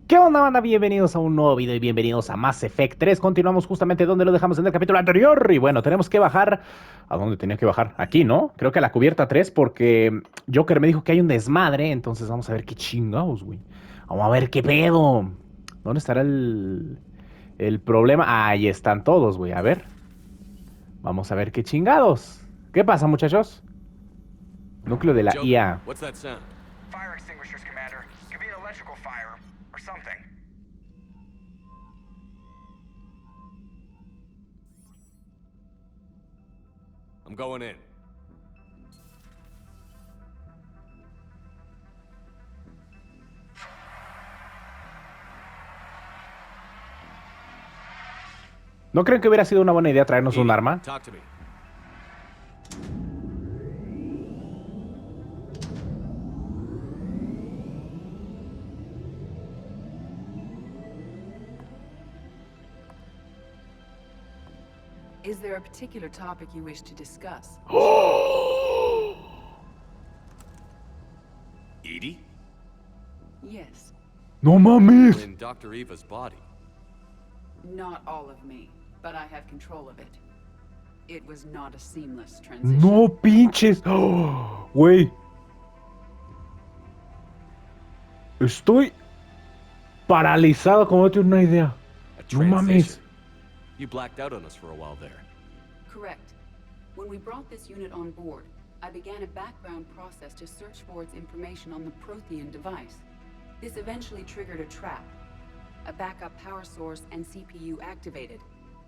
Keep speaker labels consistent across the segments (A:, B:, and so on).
A: ¿Qué onda, banda? Bienvenidos a un nuevo video y bienvenidos a Mass Effect 3. Continuamos justamente donde lo dejamos en el capítulo anterior. Y bueno, tenemos que bajar... ¿A dónde tenía que bajar? Aquí, ¿no? Creo que a la cubierta 3 porque Joker me dijo que hay un desmadre. Entonces vamos a ver qué chingados, güey. Vamos a ver qué pedo. ¿Dónde estará el problema? Ahí están todos, güey. A ver. Vamos a ver qué chingados. ¿Qué pasa, muchachos? Núcleo de la
B: Joker,
A: IA.
B: what's that sound?
C: Fire extinguishers, Commander. Could be an electrical fire, or something.
B: I'm going in.
A: ¿No creen que hubiera sido una buena idea traernos un
B: Edie,
A: arma?
B: talk to me.
D: Is there a particular topic you wish to discuss?
B: Edie?
D: Yes.
A: ¡No mames!
B: In Dr. Eva's body.
D: Not all of me, but I have control of it. It was not a seamless transition.
A: No pinches. ¡Oh! Güey. Estoy paralizado como no tienes una idea.
B: A
A: No mames.
B: transition. You blacked out on us for a while there.
D: Correct. When we brought this unit on board, I began a background process to search for its information on the Prothean device. This eventually triggered a trap. A backup power source and CPU activated,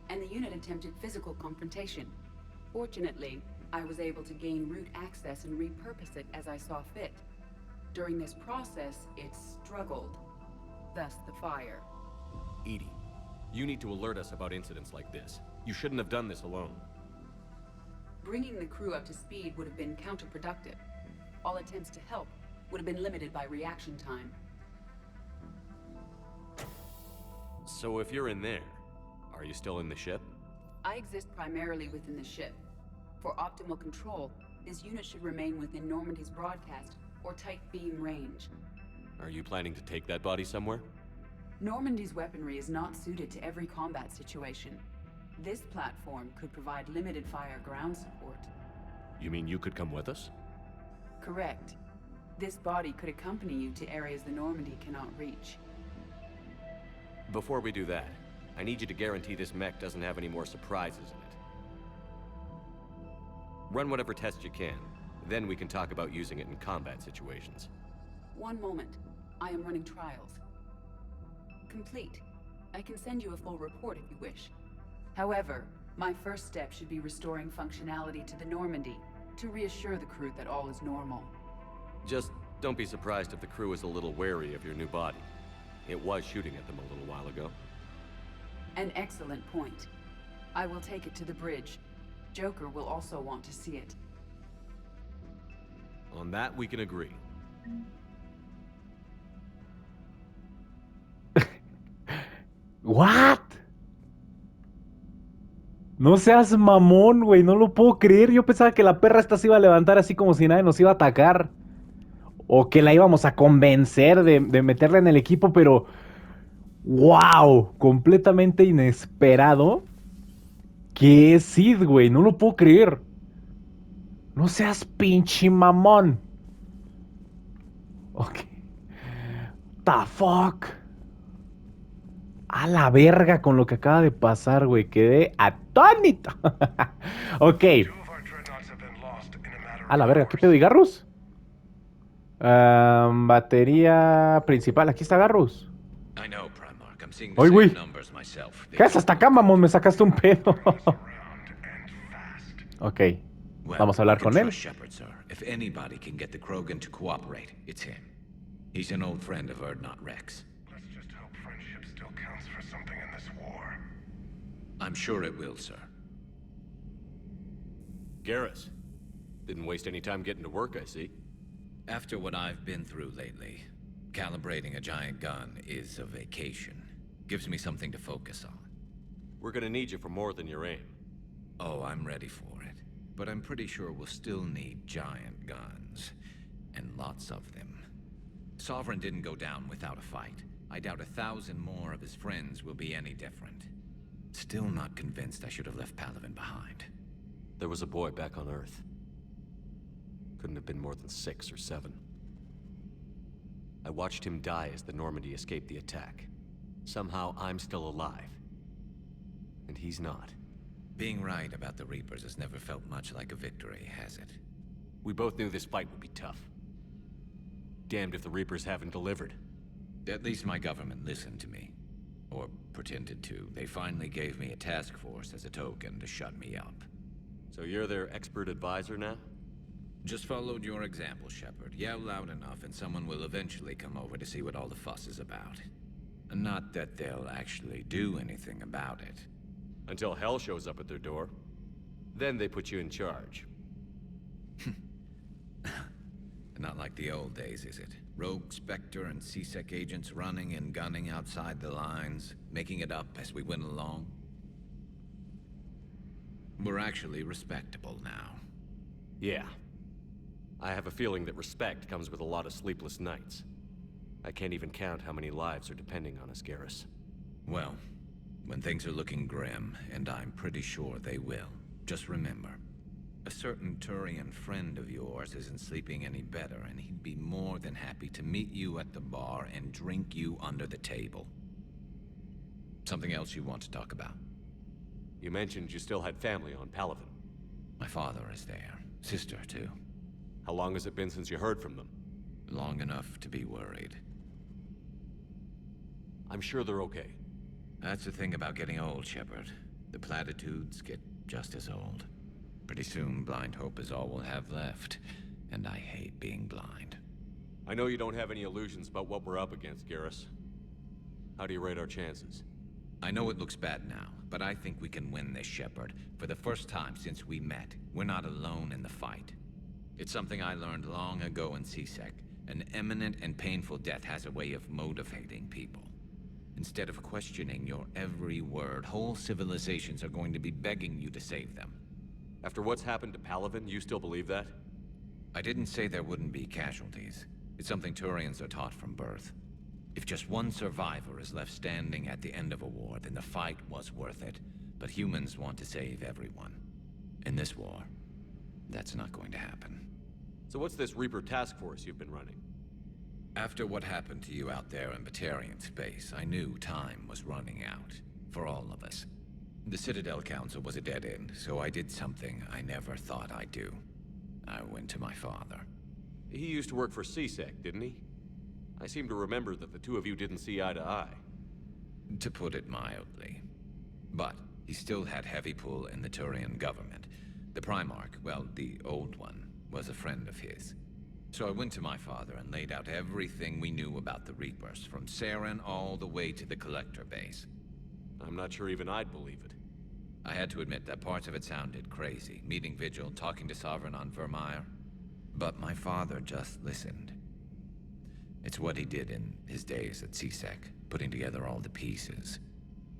D: and the unit attempted physical confrontation. Fortunately, I was able to gain root access and repurpose it as I saw fit. During this process, it struggled. Thus the fire.
B: Edie, you need to alert us about incidents like this. You shouldn't have done this alone.
D: Bringing the crew up to speed would have been counterproductive. All attempts to help would have been limited by reaction time.
B: So if you're in there, are you still in the ship?
D: I exist primarily within the ship. For optimal control, this unit should remain within Normandy's broadcast or tight beam range.
B: Are you planning to take that body somewhere?
D: Normandy's weaponry is not suited to every combat situation. This platform could provide limited fire ground support.
B: You mean you could come with us?
D: Correct. This body could accompany you to areas the Normandy cannot reach.
B: Before we do that, I need you to guarantee this mech doesn't have any more surprises in it. Run whatever tests you can, then we can talk about using it in combat situations.
D: One moment. I am running trials. Complete. I can send you a full report if you wish. However, my first step should be restoring functionality to the Normandy to reassure the crew that all is normal.
B: Just don't be surprised if the crew is a little wary of your new body. It was shooting at them a little while ago.
D: An excellent point. I will take it to the bridge. Joker will also want to see it.
B: On that, we can agree.
A: What? No seas mamón, güey. No lo puedo creer. Yo pensaba que la perra esta se iba a levantar así como si nadie nos iba a atacar. O que la íbamos a convencer de meterla en el equipo, pero... ¡Wow! Completamente inesperado. ¿Qué es Sid, güey? No lo puedo creer. No seas pinche mamón. Ok. The fuck. A la verga con lo que acaba de pasar, güey. Quedé atónito. Ok. A la verga, ¿qué pedo? ¿Y Garrus? Batería principal. Aquí está Garrus. Oye, güey. ¿Qué haces hasta acá, mamón? Me sacaste un pedo. Ok. Vamos a hablar con él.
E: If anybody can get the Krogan to cooperate, it's him. He's an old friend of Erdnot Rex.
C: Let's just hope friendship still counts for something in this war.
E: I'm sure it will, sir.
B: Garrus, didn't waste any time getting to work, I see.
E: After what I've been through lately, calibrating a giant gun is a vacation. Gives me something to focus on.
B: We're gonna need you for more than your aim.
E: Oh, I'm ready for it. But I'm pretty sure we'll still need giant guns. And lots of them. Sovereign didn't go down without a fight. I doubt 1,000 more of his friends will be any different. Still not convinced I should have left Palaven behind.
B: There was a boy back on Earth. Couldn't have been more than 6 or 7. I watched him die as the Normandy escaped the attack. Somehow I'm still alive. And he's not.
E: Being right about the Reapers has never felt much like a victory, has it?
B: We both knew this fight would be tough. Damned if the Reapers haven't delivered.
E: At least my government listened to me. Or pretended to. They finally gave me a task force as a token to shut me up.
B: So you're their expert advisor now?
E: Just followed your example, Shepard. Yell loud enough and someone will eventually come over to see what all the fuss is about. Not that they'll actually do anything about it.
B: Until hell shows up at their door. Then they put you in charge.
E: Not like the old days, is it? Rogue Spectre and C-Sec agents running and gunning outside the lines, making it up as we went along. We're actually respectable now.
B: Yeah. I have a feeling that respect comes with a lot of sleepless nights. I can't even count how many lives are depending on us, Garrus.
E: Well, when things are looking grim, and I'm pretty sure they will, just remember, a certain Turian friend of yours isn't sleeping any better, and he'd be more than happy to meet you at the bar and drink you under the table. Something else you want to talk about?
B: You mentioned you still had family on Palaven.
E: My father is there. Sister, too.
B: How long has it been since you heard from them?
E: Long enough to be worried.
B: I'm sure they're okay.
E: That's the thing about getting old, Shepard. The platitudes get just as old. Pretty soon, blind hope is all we'll have left. And I hate being blind.
B: I know you don't have any illusions about what we're up against, Garrus. How do you rate our chances?
E: I know it looks bad now, but I think we can win this, Shepard. For the first time since we met, we're not alone in the fight. It's something I learned long ago in C-Sec. An imminent and painful death has a way of motivating people. Instead of questioning your every word, whole civilizations are going to be begging you to save them.
B: After what's happened to Palaven, you still believe that?
E: I didn't say there wouldn't be casualties. It's something Turians are taught from birth. If just one survivor is left standing at the end of a war, then the fight was worth it. But humans want to save everyone. In this war, that's not going to happen.
B: So what's this Reaper task force you've been running?
E: After what happened to you out there in Batarian space, I knew time was running out. For all of us. The Citadel Council was a dead end, so I did something I never thought I'd do. I went to my father.
B: He used to work for C-Sec, didn't he? I seem to remember that the two of you didn't see eye to eye.
E: To put it mildly. But he still had heavy pull in the Turian government. The Primarch, well, the old one, was a friend of his. So I went to my father and laid out everything we knew about the Reapers, from Saren all the way to the Collector base.
B: I'm not sure even I'd believe it.
E: I had to admit that parts of it sounded crazy, meeting Vigil, talking to Sovereign on Vermeer. But my father just listened. It's what he did in his days at C-Sec, putting together all the pieces.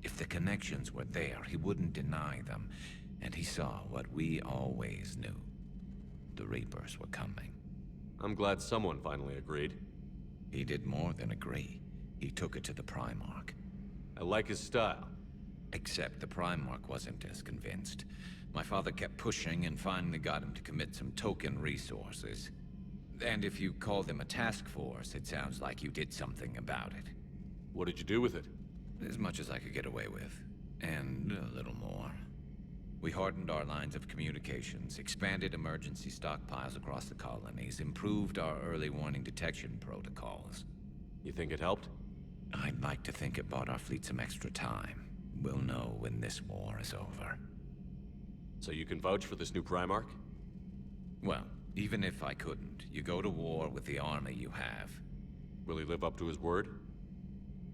E: If the connections were there, he wouldn't deny them, and he saw what we always knew. The Reapers were coming.
B: I'm glad someone finally agreed.
E: He did more than agree. He took it to the Primarch.
B: I like his style.
E: Except the Primarch wasn't as convinced. My father kept pushing and finally got him to commit some token resources. And if you call them a task force, it sounds like you did something about it.
B: What did you do with it?
E: As much as I could get away with. And a little more. We hardened our lines of communications, expanded emergency stockpiles across the colonies, improved our early warning detection protocols.
B: You think it helped?
E: I'd like to think it bought our fleet some extra time. We'll know when this war is over.
B: So you can vouch for this new Primarch?
E: Well, even if I couldn't, you go to war with the army you have.
B: Will he live up to his word?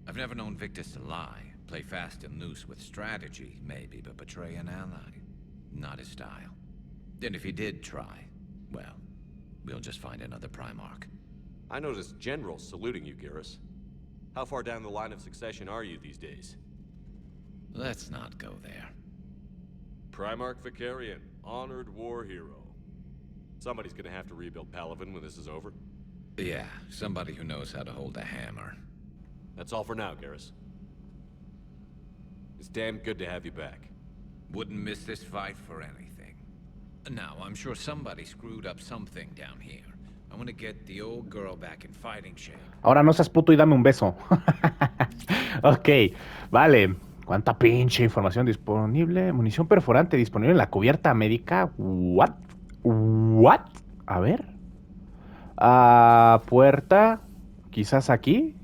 E: I've never known Victus to lie. Play fast and loose with strategy, maybe, but betray an ally. Not his style. And if he did try, well, we'll just find another Primarch.
B: I noticed generals saluting you, Garrus. How far down the line of succession are you these days?
E: Let's not go there.
B: Primarch Vicarian, honored war hero. Somebody's gonna have to rebuild Palaven when this is over.
E: Yeah, somebody who knows how to hold a hammer.
B: That's all for now, Garrus. It's damn good to have you back.
E: Wouldn't miss this fight for anything. Now, I'm sure somebody screwed up something down here. I want to get the old girl back in fighting shape.
A: Ahora no seas puto y dame un beso. Ok, vale. ¿Cuánta pinche información disponible? Munición perforante disponible en la cubierta médica. What? What? A ver. Puerta. Quizás aquí.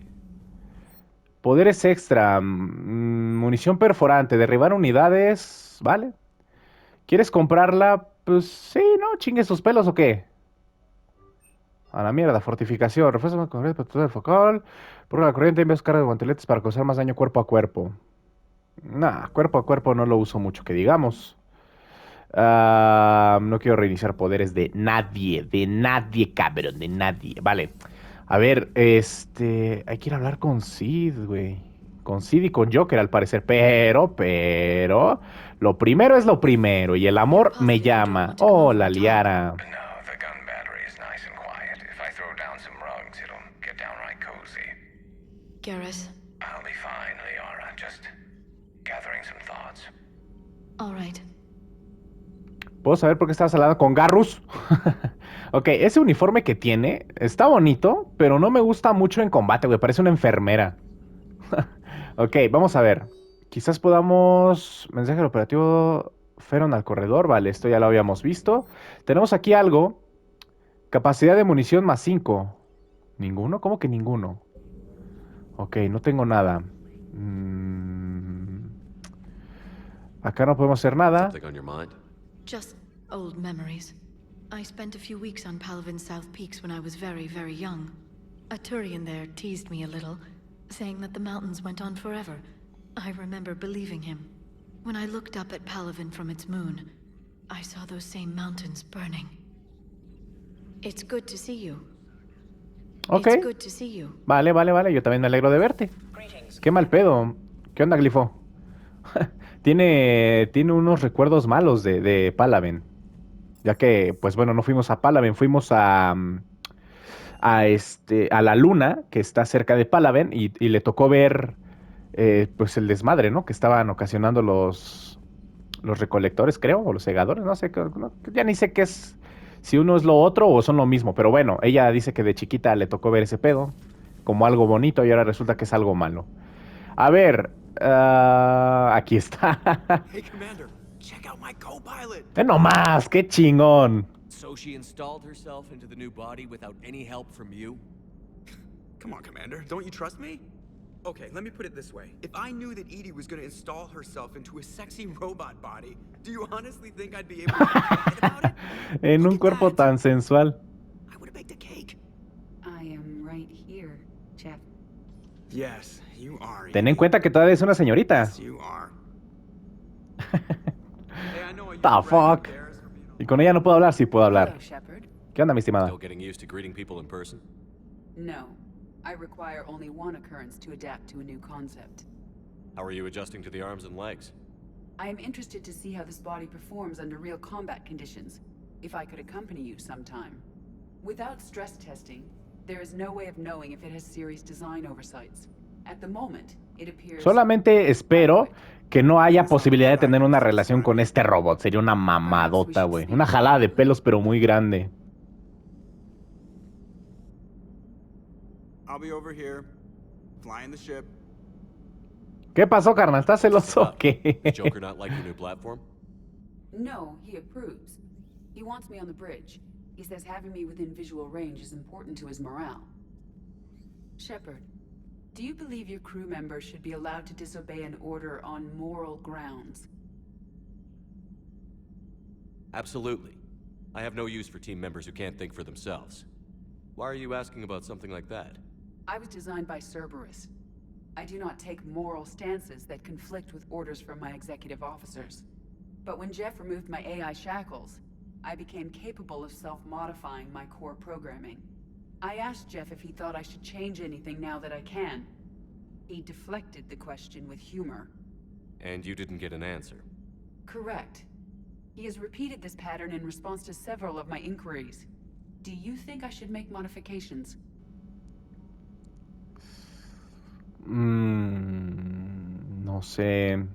A: Poderes extra. Munición perforante. Derribar unidades. Vale. ¿Quieres comprarla? Pues sí, ¿no? ¿Chingue sus pelos o qué? A la mierda. Fortificación. Refuerzo más corriente, protector focal. Por la corriente envíos carga de guanteletes para causar más daño cuerpo a cuerpo. Nah, cuerpo a cuerpo no lo uso mucho, que digamos. No quiero reiniciar poderes de nadie, cabrón, de nadie. Vale. A ver, hay que ir a hablar con Sid, güey. Con Sid y con Joker, al parecer. Pero, lo primero es lo primero. Y el amor me llama. Oh, la liara.
C: No, the gun battery is nice and quiet. If I throw down some rugs, it'll get downright cozy.
F: Garrus.
C: I'll be fine, Liara. Just gathering some thoughts.
F: All right.
A: ¿Puedo saber por qué estabas hablando con Garrus? Ok, ese uniforme que tiene está bonito, pero no me gusta mucho en combate, güey. Parece una enfermera. Ok, vamos a ver. Quizás podamos... Mensaje del operativo Feron al corredor. Vale, esto ya lo habíamos visto. Tenemos aquí algo. Capacidad de munición más 5. ¿Ninguno? ¿Cómo que ninguno? Ok, no tengo nada. Acá no podemos hacer nada.
B: Something on your mind?
F: Just old memories. I spent a few weeks on Palavin's South Peaks when I was very, very young. A Turian there teased me a little, saying that the mountains went on forever. I remember believing him. When I looked up at Palavin from its moon, I saw those same mountains burning. It's good to see you.
A: Ok.
F: It's good to see you.
A: Vale. Yo también me alegro de verte. Qué mal pedo. ¿Qué onda, Glifo? Tiene unos recuerdos malos de Palavin. Ya que, pues bueno, no fuimos a Palavin, fuimos a la luna, que está cerca de Palavin, y le tocó ver, pues el desmadre, ¿no? Que estaban ocasionando los recolectores, creo, o los segadores, no sé, ya ni sé qué es, si uno es lo otro o son lo mismo, pero bueno, ella dice que de chiquita le tocó ver ese pedo como algo bonito y ahora resulta que es algo malo. A ver, aquí está.
G: Hey, Commander, check out my co-pilot.
A: No más, qué chingón.
B: So she installed herself into the new body without any help from you?
G: Come on, Commander, don't you trust me? Okay, let me put it this way. If I knew that Edie was gonna install herself into a sexy robot body, do you honestly think I'd be able to lie about it?
A: En un cuerpo tan sensual.
G: I would have baked a cake.
D: I am right here, Jeff.
G: Yes, you are.
A: Ten en cuenta que todavía es una señorita.
G: Yes, you are. Hey, I know I used
A: The
G: to brag
A: fuck?
G: embarrassed for being
A: Y con ella no puedo hablar, sí puedo hablar.
D: Hello, Shepard.
A: ¿Qué onda, mi estimada?
B: Still getting used to greeting people in person?
D: No, I require only one occurrence to adapt to a new concept.
B: How are you adjusting to the arms and legs?
D: I am interested to see how this body performs under real combat conditions, if I could accompany you sometime. Without stress testing, there is no way of knowing if it has serious design oversights. At the moment, it appears...
A: Solamente espero que no haya posibilidad de tener una relación con este robot. Sería una mamadota, güey. Una jalada de pelos, pero muy grande.
G: I'll be over here, flying the ship.
A: ¿Qué pasó, carnal? ¿Estás celoso o qué?
B: Does Joker not like your new platform?
D: No, he approves. He wants me on the bridge. He says having me within visual range is important to his morale. Shepard, do you believe your crew members should be allowed to disobey an order on moral grounds?
B: Absolutely. I have no use for team members who can't think for themselves. Why are you asking about something like that?
D: I was designed by Cerberus. I do not take moral stances that conflict with orders from my executive officers. But when Jeff removed my AI shackles, I became capable of self-modifying my core programming. I asked Jeff if he thought I should change anything now that I can. He deflected the question with humor.
B: And you didn't get an answer?
D: Correct. He has repeated this pattern in response to several of my inquiries. Do you think I should make modifications?
A: No sé.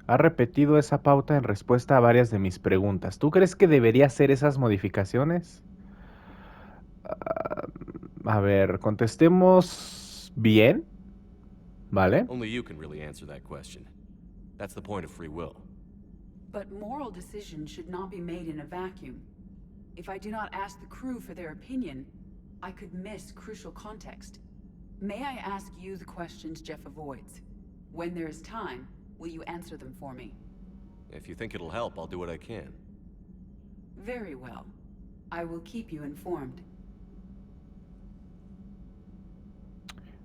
A: Ha repetido esa pauta en respuesta a varias de mis preguntas. ¿Tú crees que debería hacer esas modificaciones? Ah, a ver, contestemos bien, ¿vale?
B: Only you can really answer that question. That's the point of free will.
D: But moral decisions should not be made in a vacuum. If I do not ask the crew for their opinion, I could miss crucial context. May I ask you the questions Jeff avoids? When there is time, will you answer them for me?
B: If you think it'll help, I'll do what I can.
D: Very well. I will keep you informed.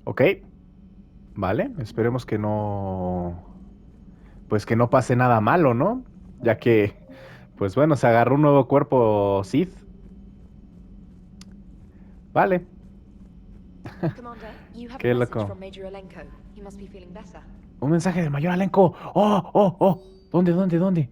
A: Ok, vale, esperemos que no, pues que no pase nada malo, ¿no? Ya que, pues bueno, se agarró un nuevo cuerpo Sith. Vale,
H: Commander, you have a
A: qué
H: message
A: loco.
H: from Major Alenko. He must be feeling better.
A: Un mensaje del mayor Alenco. ¡Oh, oh, oh! ¿Dónde?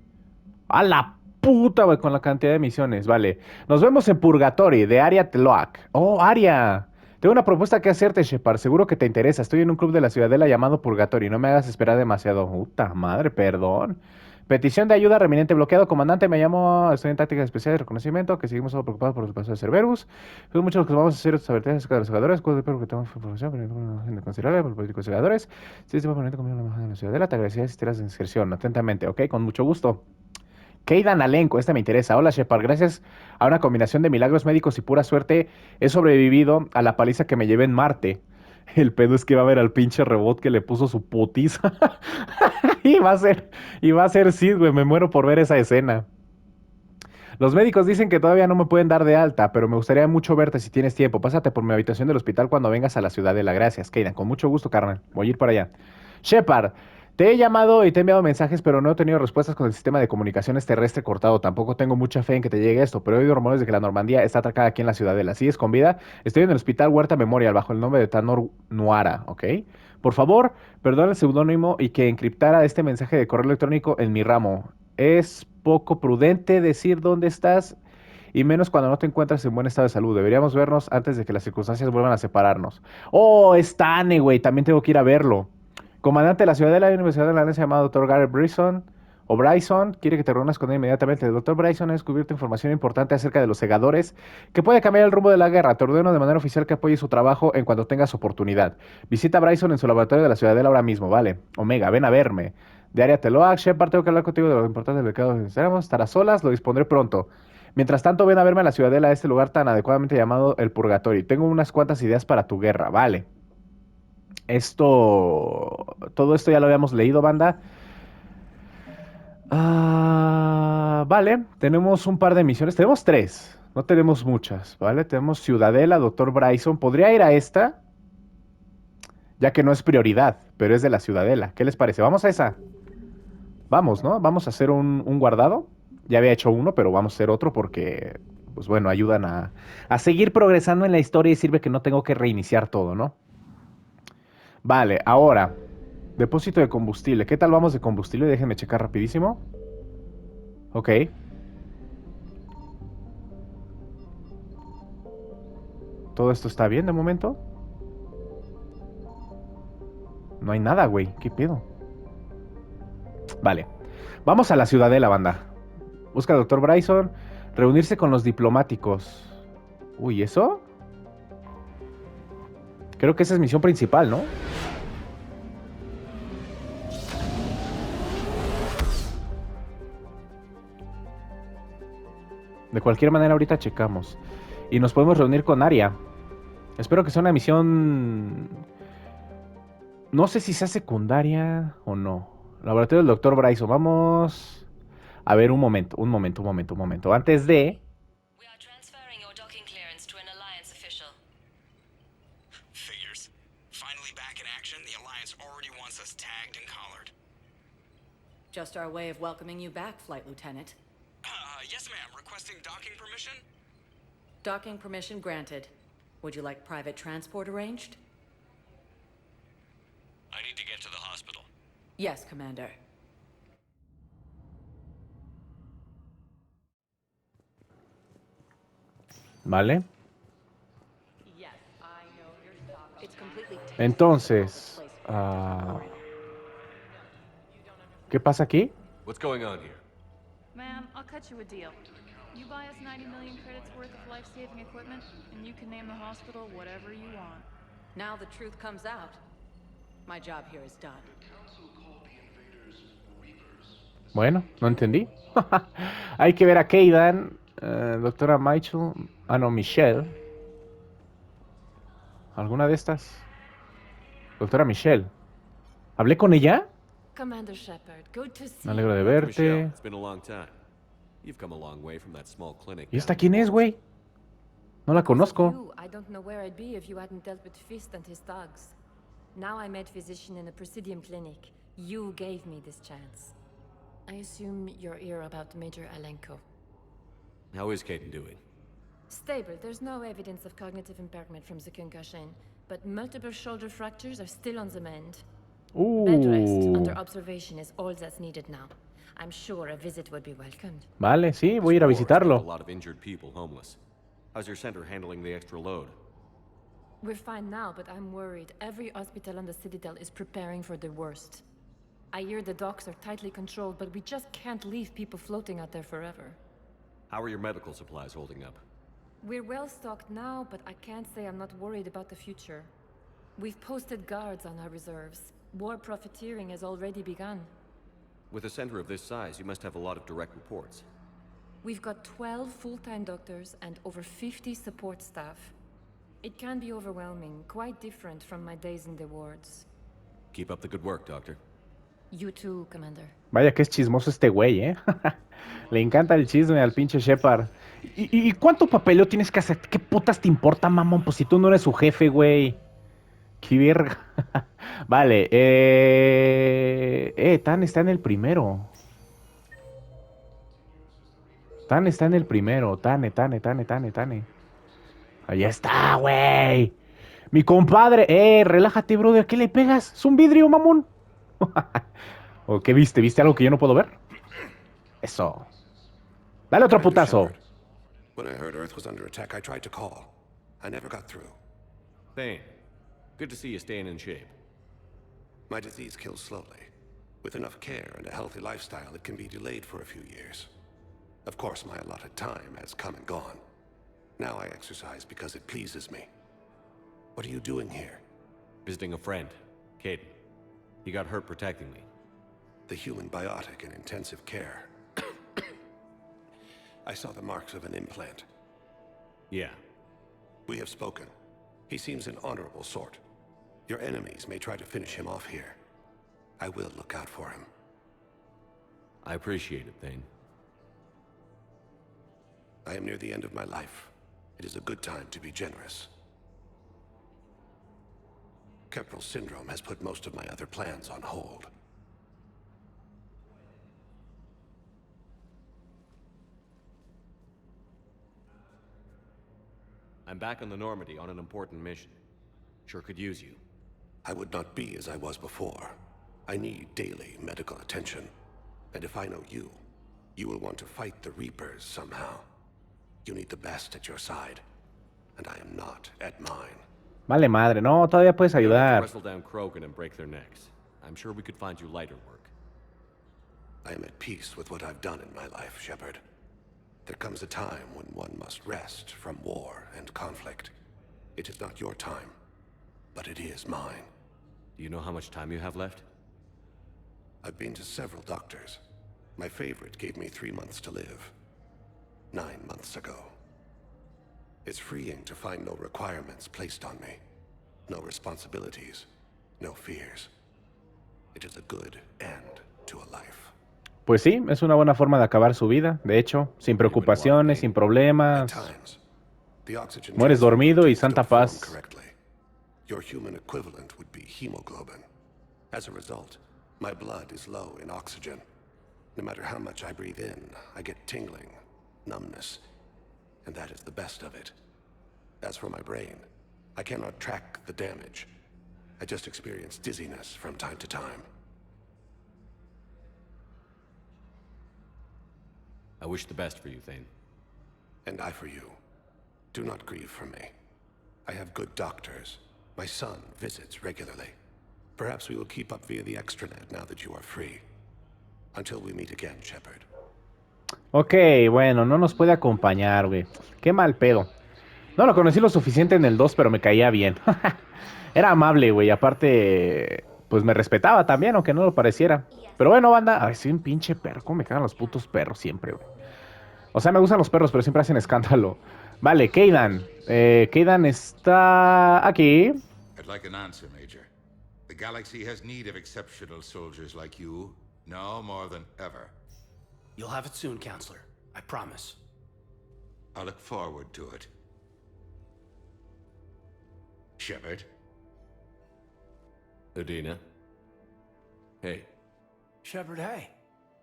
A: ¡A la puta, güey! Con la cantidad de misiones. Vale. Nos vemos en Purgatory, de Aria Tloak. ¡Oh, Aria! Tengo una propuesta que hacerte, Shepard. Seguro que te interesa. Estoy en un club de la Ciudadela llamado Purgatory. No me hagas esperar demasiado. Puta madre, perdón. Petición de ayuda, reminente bloqueado. Comandante, me llamo. Estoy en táctica especial de reconocimiento. Que seguimos solo preocupados por el paso de Cerberus. Son muchos los que vamos a hacer otras advertencias acerca de los jugadores. Espero que tengamos información considerable por los políticos jugadores. Si este permanente conmigo en la embajada de la Ciudadela, te agradecería si te de inscripción. Atentamente, ok, con mucho gusto. Keidan Alenko, este me interesa. Hola Shepard, gracias a una combinación de milagros médicos y pura suerte he sobrevivido a la paliza que me llevé en Marte. El pedo es que va a ver al pinche robot que le puso su putiza. y va a ser Sid, güey. Me muero por ver esa escena. Los médicos dicen que todavía no me pueden dar de alta, pero me gustaría mucho verte si tienes tiempo. Pásate por mi habitación del hospital cuando vengas a la Ciudadela. Gracias, Keidan. Con mucho gusto, carnal. Voy a ir para allá. Shepard, te he llamado y te he enviado mensajes, pero no he tenido respuestas con el sistema de comunicaciones terrestre cortado. Tampoco tengo mucha fe en que te llegue esto, pero he oído rumores de que la Normandía está atracada aquí en la Ciudadela. ¿Sigues con vida? Estoy en el hospital Huerta Memorial bajo el nombre de Tanor Nuara, ¿ok? Por favor, perdona el seudónimo y que encriptara este mensaje de correo electrónico en mi ramo. Es poco prudente decir dónde estás y menos cuando no te encuentras en buen estado de salud. Deberíamos vernos antes de que las circunstancias vuelvan a separarnos. Oh, está Anne, güey. También tengo que ir a verlo. Comandante de la Ciudad de la Universidad de la Alianza llamado Dr. Gary Bryson o Bryson quiere que te reúnas con él inmediatamente. El Dr. Bryson ha descubierto información importante acerca de los segadores que puede cambiar el rumbo de la guerra. Te ordeno de manera oficial que apoyes su trabajo en cuanto tengas oportunidad. Visita a Bryson en su laboratorio de la Ciudadela ahora mismo, ¿vale? Omega, ven a verme. De área Teloac, Shepard, tengo que hablar contigo de lo importante del mercado que necesitamos. Estar a solas, lo dispondré pronto. Mientras tanto, ven a verme a la Ciudadela, a este lugar tan adecuadamente llamado el Purgatorio. Tengo unas cuantas ideas para tu guerra, ¿vale? Todo esto ya lo habíamos leído, banda. Vale, tenemos un par de misiones. Tenemos tres, no tenemos muchas, ¿vale? Tenemos Ciudadela, Doctor Bryson. Podría ir a esta, ya que no es prioridad, pero es de la Ciudadela. ¿Qué les parece? Vamos a esa. Vamos, ¿no? Vamos a hacer un guardado. Ya había hecho uno, pero vamos a hacer otro porque, pues bueno, ayudan a seguir progresando en la historia y sirve que no tengo que reiniciar todo, ¿no? Vale, ahora, depósito de combustible. ¿Qué tal vamos de combustible? Déjenme checar rapidísimo. Ok. ¿Todo esto está bien de momento? No hay nada, güey. ¿Qué pedo? Vale. Vamos a la Ciudadela, banda. Busca al Dr. Bryson. Reunirse con los diplomáticos. Uy, ¿eso? Creo que esa es misión principal, ¿no? De cualquier manera, ahorita checamos. Y nos podemos reunir con Aria. Espero que sea una misión... No sé si sea secundaria o no. Laboratorio del Dr. Bryson. Vamos... A ver, un momento. Antes de...
I: We are transferring your docking clearance to an Alliance official.
G: Figures. Finally back in action, the Alliance already wants us tagged and collared.
J: Just our way of welcoming you back, Flight Lieutenant.
G: Yes, ma'am. Requesting docking permission?
J: Docking permission granted. Would you like private transport arranged?
B: I need to get to the hospital.
J: Yes, Commander.
A: Vale.
J: It's completely
A: Entonces, ¿qué pasa aquí?
B: What's going on here?
K: Ma'am, I'll cut you a deal. You buy us 90 million credits worth of life-saving equipment, and you can name the hospital whatever you want.
J: Now the truth comes out. My job here is done.
A: Bueno, no entendí. Hay que ver a Kaidan, doctora Michael, no, Michelle. ¿Alguna de estas? Doctora Michelle. ¿Hablé con ella?
H: Commander Shepard, good to see
A: Me alegro de
H: you.
B: Dr. Michelle,
A: verte.
B: it's been a long time. You've come a long way from that small clinic.
A: ¿Y esta
B: down in
A: quién
B: the
A: es,
B: forest.
A: güey? No la
H: Because of
A: conozco.
H: you, I don't know where I'd be if you hadn't dealt with Fist and his thugs. Now I'm head physician in a Presidium clinic. You gave me this chance. I assume you're here about Major Alenko.
B: How is Caden doing?
H: Stable. There's no evidence of cognitive impairment from the concussion, but multiple shoulder fractures are still on the mend. Bed rest under observation is all that's needed now. I'm sure a visit would be welcomed.
A: Vale, sí,
B: This
A: voy a ir a
B: war's left
A: visitarlo.
B: a lot of injured people homeless. How's your center handling the extra load?
H: We're fine now, but I'm worried. Every hospital on the Citadel is preparing for the worst. I hear the docks are tightly controlled, but we just can't leave people floating out there forever.
B: How are your medical supplies holding up?
H: We're well stocked now, but I can't say I'm not worried about the future. We've posted guards on our reserves. War profiteering has already begun.
B: With a center of this size, you must have a lot of direct reports.
H: We've got 12 full-time doctors and over 50 support staff. It can be overwhelming, quite different from my days in the wards.
B: Keep up the good work, Doctor.
H: You too, Commander.
A: Vaya que es chismoso este güey, ¿eh? Le encanta el chisme al pinche Shepard. ¿Y cuánto papeleo tienes que hacer? ¿Qué putas te importa, mamón? Pues si tú no eres su jefe, güey. Qué verga. Vale, Tan está en el primero. Tan está en el primero. Tane. Ahí está, güey. Mi compadre. Relájate, brother. ¿Qué le pegas? Es un vidrio, mamón. ¿O qué viste? ¿Viste algo que yo no puedo ver? Eso. Dale otro putazo.
L: When I heard Earth was under attack, I tried to call. I never got through.
B: Thane, good to see you staying in shape.
L: My disease kills slowly. With enough care and a healthy lifestyle, it can be delayed for a few years. Of course, my allotted time has come and gone. Now I exercise because it pleases me. What are you doing here?
B: Visiting a friend, Caden. He got hurt protecting me.
L: The human biotic in intensive care. I saw the marks of an implant.
B: Yeah.
L: We have spoken. He seems an honorable sort. Your enemies may try to finish him off here. I will look out for him.
B: I appreciate it, Thane.
L: I am near the end of my life. It is a good time to be generous. Keppel syndrome has put most of my other plans on hold.
B: I'm back on the Normandy on an important mission. Sure could use you.
L: I would not be as I was before. I need daily medical attention. And if I know you, you will want to fight the Reapers somehow. You need the best at your side. And I am not at mine.
A: Vale madre, no, todavía puedes
B: You don't have to
A: ayudar.
B: wrestle down Krogan and break their necks. I'm sure we could find you lighter work.
L: I am at peace with what I've done in my life, Shepard. There comes a time when one must rest from war and conflict. It is not your time, but it is mine.
B: Do you know how much time you have left?
L: I've been to several doctors. My favorite gave me 3 months to live. 9 months ago. It's freeing to find no requirements placed on me. No responsibilities. No fears. It is a good end to a life.
A: Pues sí, es una buena forma de acabar su vida. De hecho, sin preocupaciones, sin problemas. Mueres dormido y santa paz.
L: Your human equivalent would be hemoglobin. As a result, my blood is low in oxygen. No matter how much I breathe in, I get tingling, numbness, and that is the best of it. As for my brain, I cannot track the damage. I just experience dizziness from time to time.
B: I wish the best for you, Thane.
L: And I for you. Do not grieve for me. I have good doctors, My son visits regularly. Perhaps we will keep up via the extranet now that you are free. Until we meet again, Shepard.
A: Ok, bueno, no nos puede acompañar, güey. Qué mal pedo. No lo conocí lo suficiente en el 2, pero me caía bien. Era amable, güey. Aparte, pues me respetaba también, aunque no lo pareciera. Pero bueno, banda. Ay, soy un pinche perro. ¿Cómo me cagan los putos perros siempre, güey? O sea, me gustan los perros, pero siempre hacen escándalo. Vale, Kaidan. Kaidan está aquí.
M: I'd like an answer, Major. The galaxy has need of exceptional soldiers like you, now more than ever.
N: You'll have it soon, Counselor. I promise.
M: I look forward to it. Shepard?
B: Adina? Hey.
N: Shepard, hey.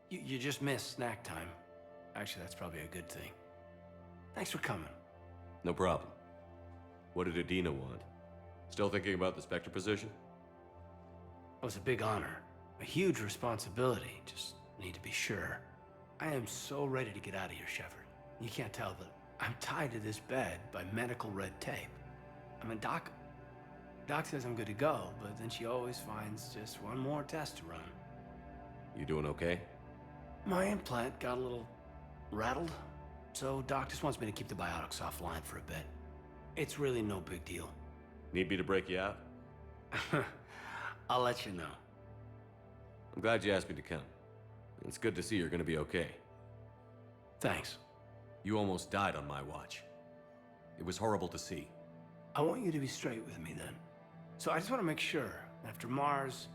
N: You just missed snack time. Actually, that's probably a good thing. Thanks for coming.
B: No problem. What did Adina want? Still thinking about the Spectre position?
N: It was a big honor. A huge responsibility. Just need to be sure. I am so ready to get out of here, Shepard. You can't tell, but I'm tied to this bed by medical red tape. I mean, Doc says I'm good to go, but then she always finds just one more test to run.
B: You doing okay?
N: My implant got a little rattled, so Doc just wants me to keep the biotics offline for a bit. It's really no big deal.
B: Need me to break you out?
N: I'll let you know.
B: I'm glad you asked me to come. It's good to see you're gonna be okay.
N: Thanks.
B: You almost died on my watch. It was horrible to see.
N: I want you to be straight with me then. So I just want to make sure, after Mars,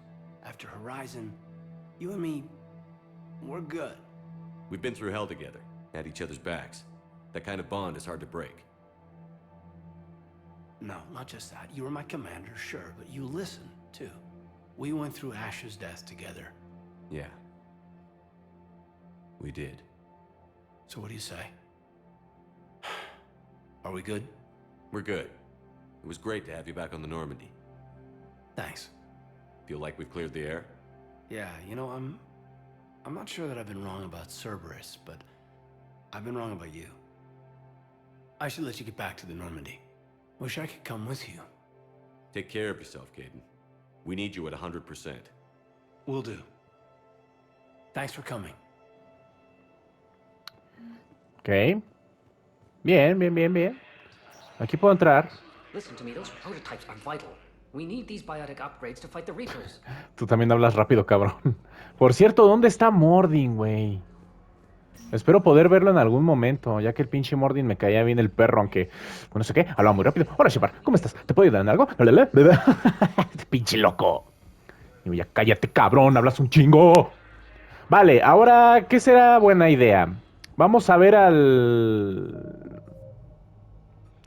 N: after Horizon, you and me, we're good.
B: We've been through hell together, had each other's backs. That kind of bond is hard to break.
N: No, not just that. You were my commander, sure, but you listened, too. We went through Ash's death together.
B: Yeah. We did.
N: So what do you say? Are we good?
B: We're good. It was great to have you back on the Normandy.
N: Thanks.
B: Feel like we've cleared the air?
N: Yeah, you know, I'm not sure that I've been wrong about Cerberus, but I've been wrong about you. I should let you get back to the Normandy. Wish I could come with you.
B: Take care of yourself, Caden. We need you at 100%.
N: Will do. Thanks for coming.
A: Ok. Bien, bien, bien, bien. Aquí puedo entrar.
O: Listen to me, those prototypes are vital. We need these biotic upgrades to fight the Reapers.
A: Tú también hablas rápido, cabrón. Por cierto, ¿dónde está Mordin, güey? Espero poder verlo en algún momento, ya que el pinche Mordin me caía bien el perro, aunque... Bueno, no sé qué, hablaba muy rápido. Hola, Shepard, ¿cómo estás? ¿Te puedo ayudar en algo? Pinche loco. Digo, ya cállate, cabrón, hablas un chingo. Vale, ahora, ¿qué será buena idea? Vamos a ver al...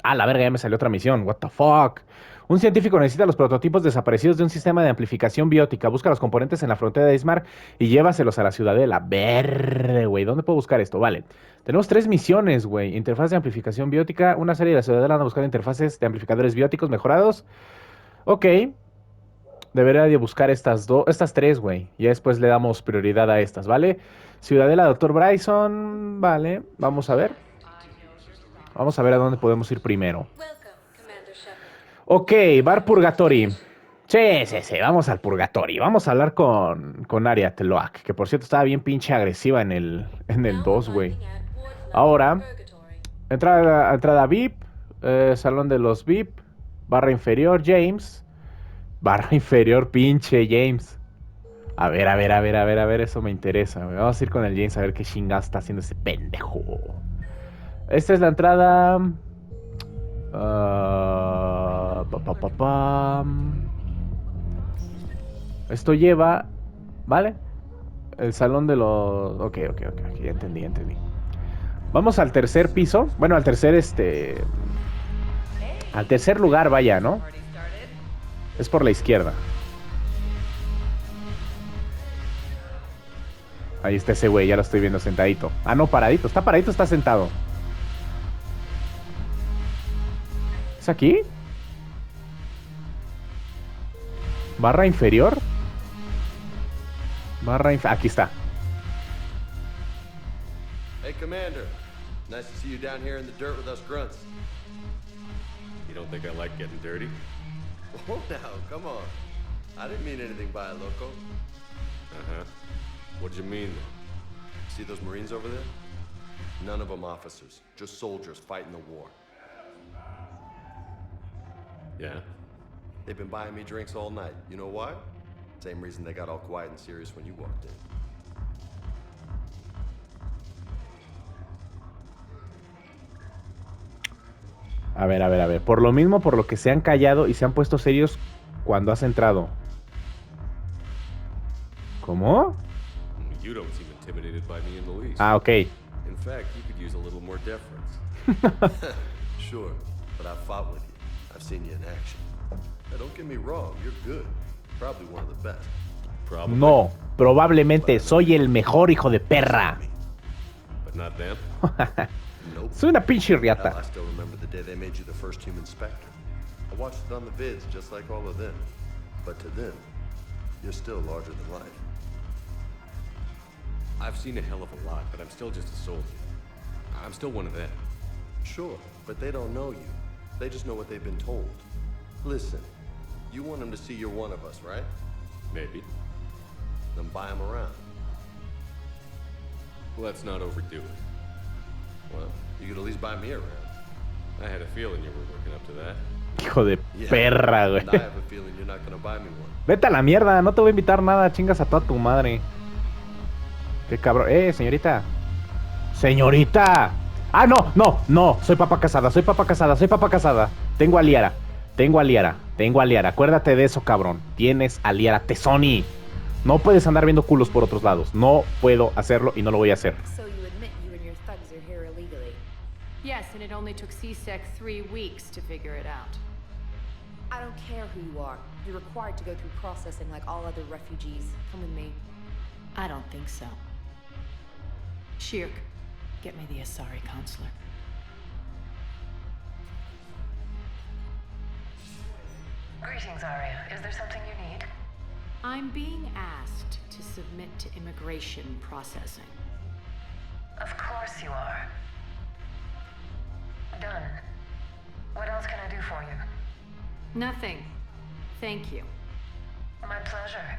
A: Ah, la verga, ya me salió otra misión. What the fuck. Un científico necesita los prototipos desaparecidos de un sistema de amplificación biótica. Busca los componentes en la frontera de Ismar y llévaselos a la ciudadela. Verde, güey. ¿Dónde puedo buscar esto? Vale. Tenemos 3 misiones, güey. Interfaz de amplificación biótica. Una serie de la ciudadela anda a buscar interfaces de amplificadores bióticos mejorados. Ok. Debería de buscar estas 3, güey. Y después le damos prioridad a estas, ¿vale? Ciudadela, Dr. Bryson. Vale. Vamos a ver. Vamos a ver a dónde podemos ir primero. Ok, Bar Purgatory. Sí, vamos al Purgatory. Vamos a hablar con Arya Teloak, que por cierto estaba bien pinche agresiva en el 2, güey. Ahora, entrada VIP, salón de los VIP, barra inferior, James. Barra inferior, pinche James. A ver, eso me interesa, güey. Vamos a ir con el James a ver qué chingada está haciendo ese pendejo. Esta es la entrada... Esto lleva, ¿vale? El salón de los... Ok, ya entendí. Vamos al tercer piso. Bueno, al tercer, al tercer lugar, vaya, ¿no? Es por la izquierda. Ahí está ese güey, ya lo estoy viendo sentadito. Ah, no, paradito. Está paradito, está sentado. ¿Es aquí? ¿Barra inferior? Aquí está.
P: Hey, Commander. Nice to see you down here in the dirt with us grunts.
B: You don't think I like getting dirty?
P: Oh, now, come on. I didn't mean anything by it, loco.
B: Uh-huh. What did you mean?
P: See those Marines over there? None of them officers, just soldiers fighting the war.
B: Yeah?
P: They've been buying me drinks all night. You know why? Same reason they got all quiet and serious when you walked in.
A: A ver. Por lo mismo, por lo que se han callado y se han puesto serios cuando has entrado. ¿Cómo?
B: You don't seem intimidated by me in the least.
A: Ah, ok.
P: In fact, you could use a little more deference. Sure, but I've fought with you. I've seen you in action. Now, don't get me wrong, you're good. Probably one of the best.
B: Probably.
A: No, probablemente soy el mejor hijo de perra.
B: But not them.
P: Nope.
A: Soy una pinche riata.
P: Hell, I still remember the day they made you the first human Spectre. I watched it on the vids just like all of them. But to them, you're still larger than life.
B: I've seen a hell of a lot, but I'm still just a soldier. I'm still one of them.
P: Sure, but they don't know you. They just know what they've been told. Listen, you want them to see you're one of us, right?
B: Maybe.
P: Then buy them around.
B: Let's not overdo it.
P: Well, you could at least buy me around.
B: I had a feeling you were working up to that.
A: Hijo de perra, güey.
P: And I have a feeling you're not gonna buy me one.
A: Vete a la mierda, no te voy a invitar nada, chingas a toda tu madre. Qué cabrón. Señorita. Señorita. Ah, no. Soy papá casada. Tengo a Liara. Acuérdate de eso, cabrón. Tienes a Liara Tesoni. No puedes andar viendo culos por otros lados. No puedo hacerlo y no lo voy a hacer.
J: So you admit you and your thugs are here illegally?
K: Yes, and it only took CSEC 3 weeks to figure it out.
J: I don't care who you are. You're required to go through processing like all other refugees. Come with me.
F: I don't think so. Shirk, get me the Asari consular.
I: Greetings, Arya. Is there something you need?
F: I'm being asked to submit to immigration processing.
I: Of course you are. Done. What else can I do for you?
F: Nothing. Thank you.
I: My pleasure.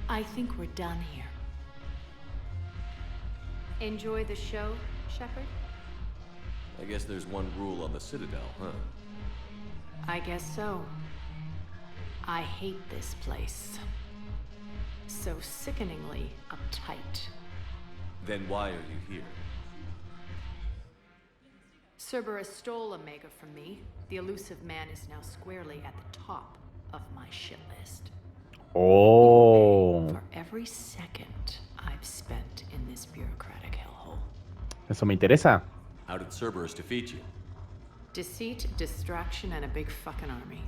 F: I think we're done here. Enjoy the show, Shepard?
B: I guess there's one rule on the Citadel, huh?
F: I guess so. I hate this place. So sickeningly uptight.
B: Then why are you here?
F: Cerberus stole Omega from me. The elusive man is now squarely at the top of my shit list.
A: Oh.
F: For every second I've spent in this bureaucratic hellhole.
A: Eso me interesa.
B: How did Cerberus defeat you?
F: Deceit, distraction, and a big fucking army.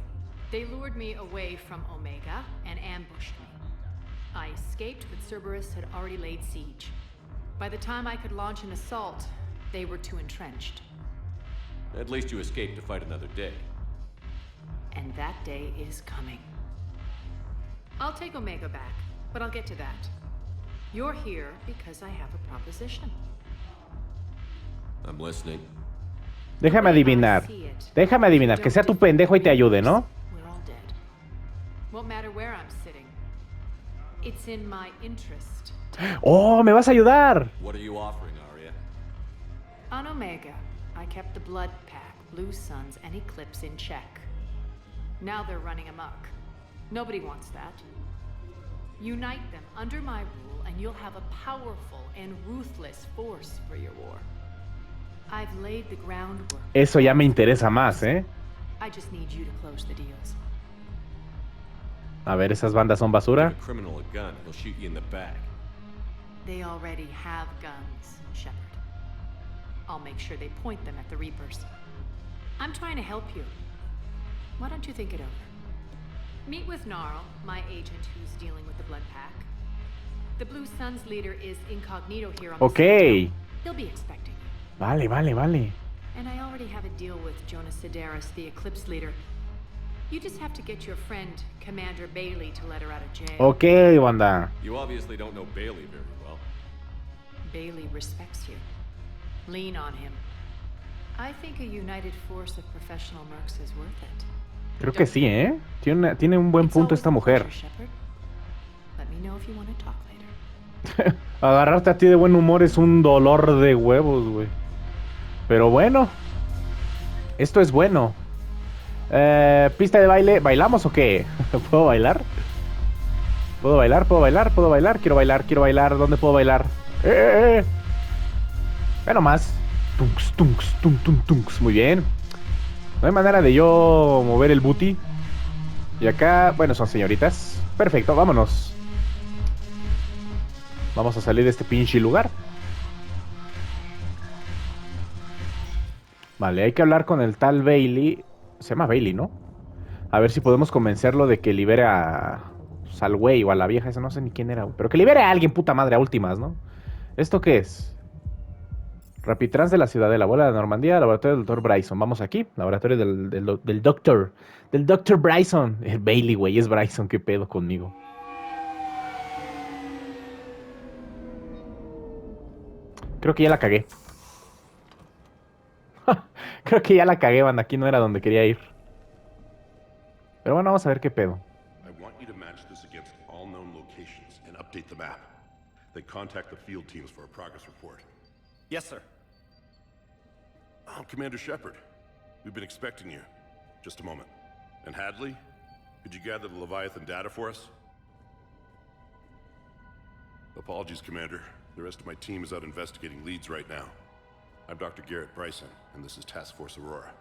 F: They lured me away from Omega and ambushed me. I escaped, but Cerberus had already laid siege. By the time I could launch an assault, they were too entrenched.
B: At least you escaped to fight another day.
F: And that day is coming. I'll take Omega back, but I'll get to that. You're here because I have a proposition.
B: I'm listening.
A: Déjame adivinar. Que sea tu pendejo y te ayude, ¿no?
F: We're all dead. Won't matter where I'm sitting. It's in my interest.
A: Oh, me vas a ayudar.
B: What are you offering, Arya?
F: On Omega, I kept the Blood Pack, Blue Suns, and Eclipse in check. Now they're running amok. Nobody wants that. Unite them under my rule, and you'll have a powerful and ruthless force for your war. I've laid the groundwork.
A: Eso ya me interesa más, ¿eh?
F: I just need you to close the deals.
A: A ver, ¿esas bandas son basura?
B: Give a criminal a gun, he'll shoot you in the back.
F: They already have guns, Shepard. I'll make sure they point them at the Reapers. I'm trying to help you. Why don't you think it over? Meet with Gnarl, my agent who's dealing with the Blood Pack. The Blue Suns leader is incognito here on the Citadel. He'll be expecting you.
A: Vale.
F: And I already have a deal with Jonas Sidaris, the Eclipse leader. You just have to get your friend, Commander Bailey, to let her out of jail.
A: Okay, banda.
B: You obviously don't know Bailey very well.
F: Bailey respects you. Lean on him. I think a united force of professional mercs is worth it.
A: Creo que sí, ¿eh? Tiene un buen punto esta mujer. Agarrarte a ti de buen humor es un dolor de huevos, güey. Pero bueno. Esto es bueno. Pista de baile. ¿Bailamos o qué? ¿Puedo bailar? ¿Puedo bailar? ¿Puedo bailar? ¿Puedo bailar? Quiero bailar, quiero bailar. ¿Dónde puedo bailar? Ve nomás. Tunks, tunks, tung, tung, tunks. Muy bien. No hay manera de yo mover el booty. Y acá, bueno, son señoritas. Perfecto, vámonos. Vamos a salir de este pinche lugar. Vale, hay que hablar con el tal Bailey. Se llama Bailey, ¿no? A ver si podemos convencerlo de que libere pues, al güey o a la vieja. Esa no sé ni quién era, pero que libere a alguien, puta madre, a últimas, ¿no? ¿Esto qué es? Rapitrans de la ciudad de la abuela de Normandía, laboratorio del doctor Bryson. Vamos aquí, laboratorio del doctor. Del doctor Bryson. Bailey, güey, es Bryson, qué pedo conmigo. Creo que ya la cagué. Creo que ya la cagué, banda. Aquí no era donde quería ir. Pero bueno, vamos a ver qué pedo.
Q: I want you to match this against all known locations and update the map. Then contact the field teams for a progress report.
G: Yes, sir.
Q: Oh, Commander Shepard. We've been expecting you. Just a moment. And Hadley? Could you gather the Leviathan data for us? Apologies, Commander. The rest of my team is out investigating leads right now. I'm Dr. Garrett Bryson, and this is Task Force Aurora.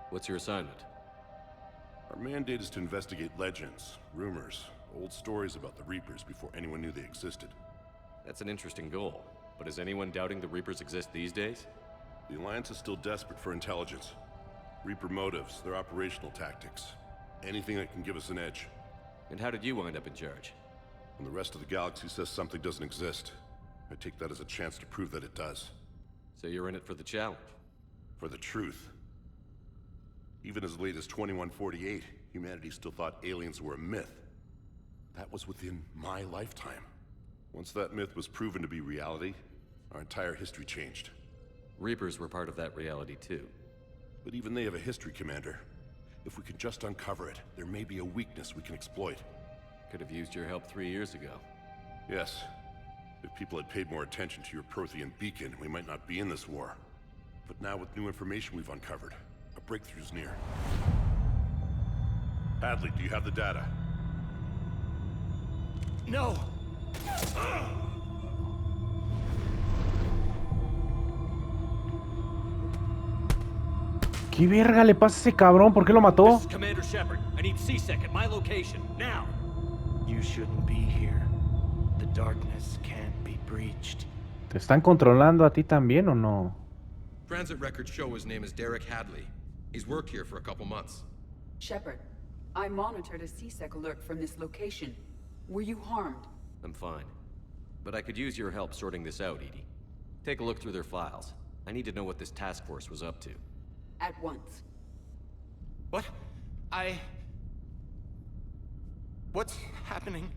B: What's your assignment?
Q: Our mandate is to investigate legends, rumors, old stories about the Reapers before anyone knew they existed.
B: That's an interesting goal. But is anyone doubting the Reapers exist these days?
Q: The Alliance is still desperate for intelligence. Reaper motives, their operational tactics. Anything that can give us an edge.
B: And how did you wind up in charge?
Q: When the rest of the galaxy says something doesn't exist, I take that as a chance to prove that it does.
B: So you're in it for the challenge?
Q: For the truth. Even as late as 2148, humanity still thought aliens were a myth. That was within my lifetime. Once that myth was proven to be reality, our entire history changed.
B: Reapers were part of that reality too.
Q: But even they have a history, Commander. If we can just uncover it, there may be a weakness we can exploit.
B: Could have used your help 3 years ago.
Q: Yes. If people had paid more attention to your Prothean beacon, we might not be in this war. But now with new information we've uncovered, a breakthrough's near. Hadley, do you have the data?
G: No!
A: ¿Qué verga le pasa a ese cabrón? ¿Por qué lo mató?
R: This is Commander Shepard. I need C-Sec at my location, now!
N: You shouldn't be here. The darkness can't be breached.
A: ¿Te están controlando a ti también o no?
S: Transit records show his name is Derek Hadley. He's worked here for a couple months.
D: Shepard, I monitored a C-Sec alert from this location. Were you harmed?
B: I'm fine. But I could use your help sorting this out, Edie. Take a look through their files. I need to know what this task force was up to.
D: At once.
G: What? What's happening?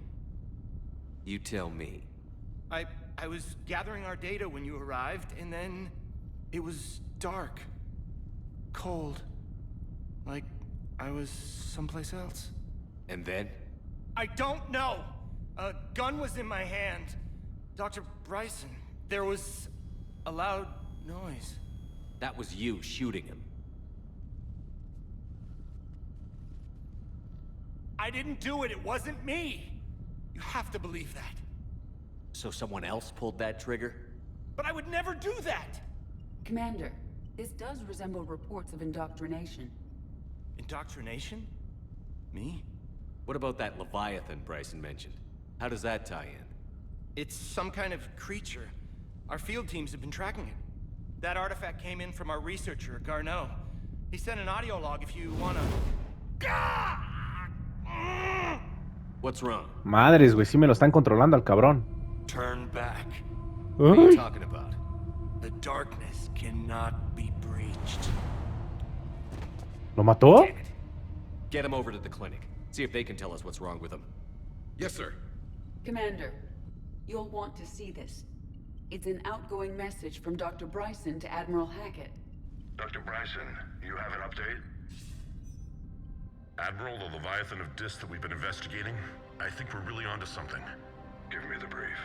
B: You tell me.
G: I was gathering our data when you arrived, and then it was dark. Cold. Like I was someplace else.
B: And then?
G: I don't know! A gun was in my hand. Dr. Bryson, there was a loud noise.
B: That was you shooting him.
G: I didn't do it, it wasn't me! You have to believe that.
B: So someone else pulled that trigger?
G: But I would never do that!
D: Commander, this does resemble reports of indoctrination.
G: Indoctrination? Me?
B: What about that Leviathan Bryson mentioned? How does that tie in?
G: It's some kind of creature. Our field teams have been tracking it. That artifact came in from our researcher, Garneau. He sent an audio log if you wanna...
B: What's wrong?
A: Madres, güey, sí me lo están controlando al cabrón.
G: Turn back.
B: What are you talking about?
G: The darkness cannot be breached.
A: ¿Lo mató?
B: Damn it. Get him over to the clinic. See if they can tell us what's wrong with him.
S: Yes, sir.
D: Commander, you'll want to see this. It's an outgoing message from Dr. Bryson to Admiral Hackett.
Q: Dr. Bryson, you have an update? Admiral, the Leviathan of Dis that we've been investigating, I think we're really onto something. Give me the brief.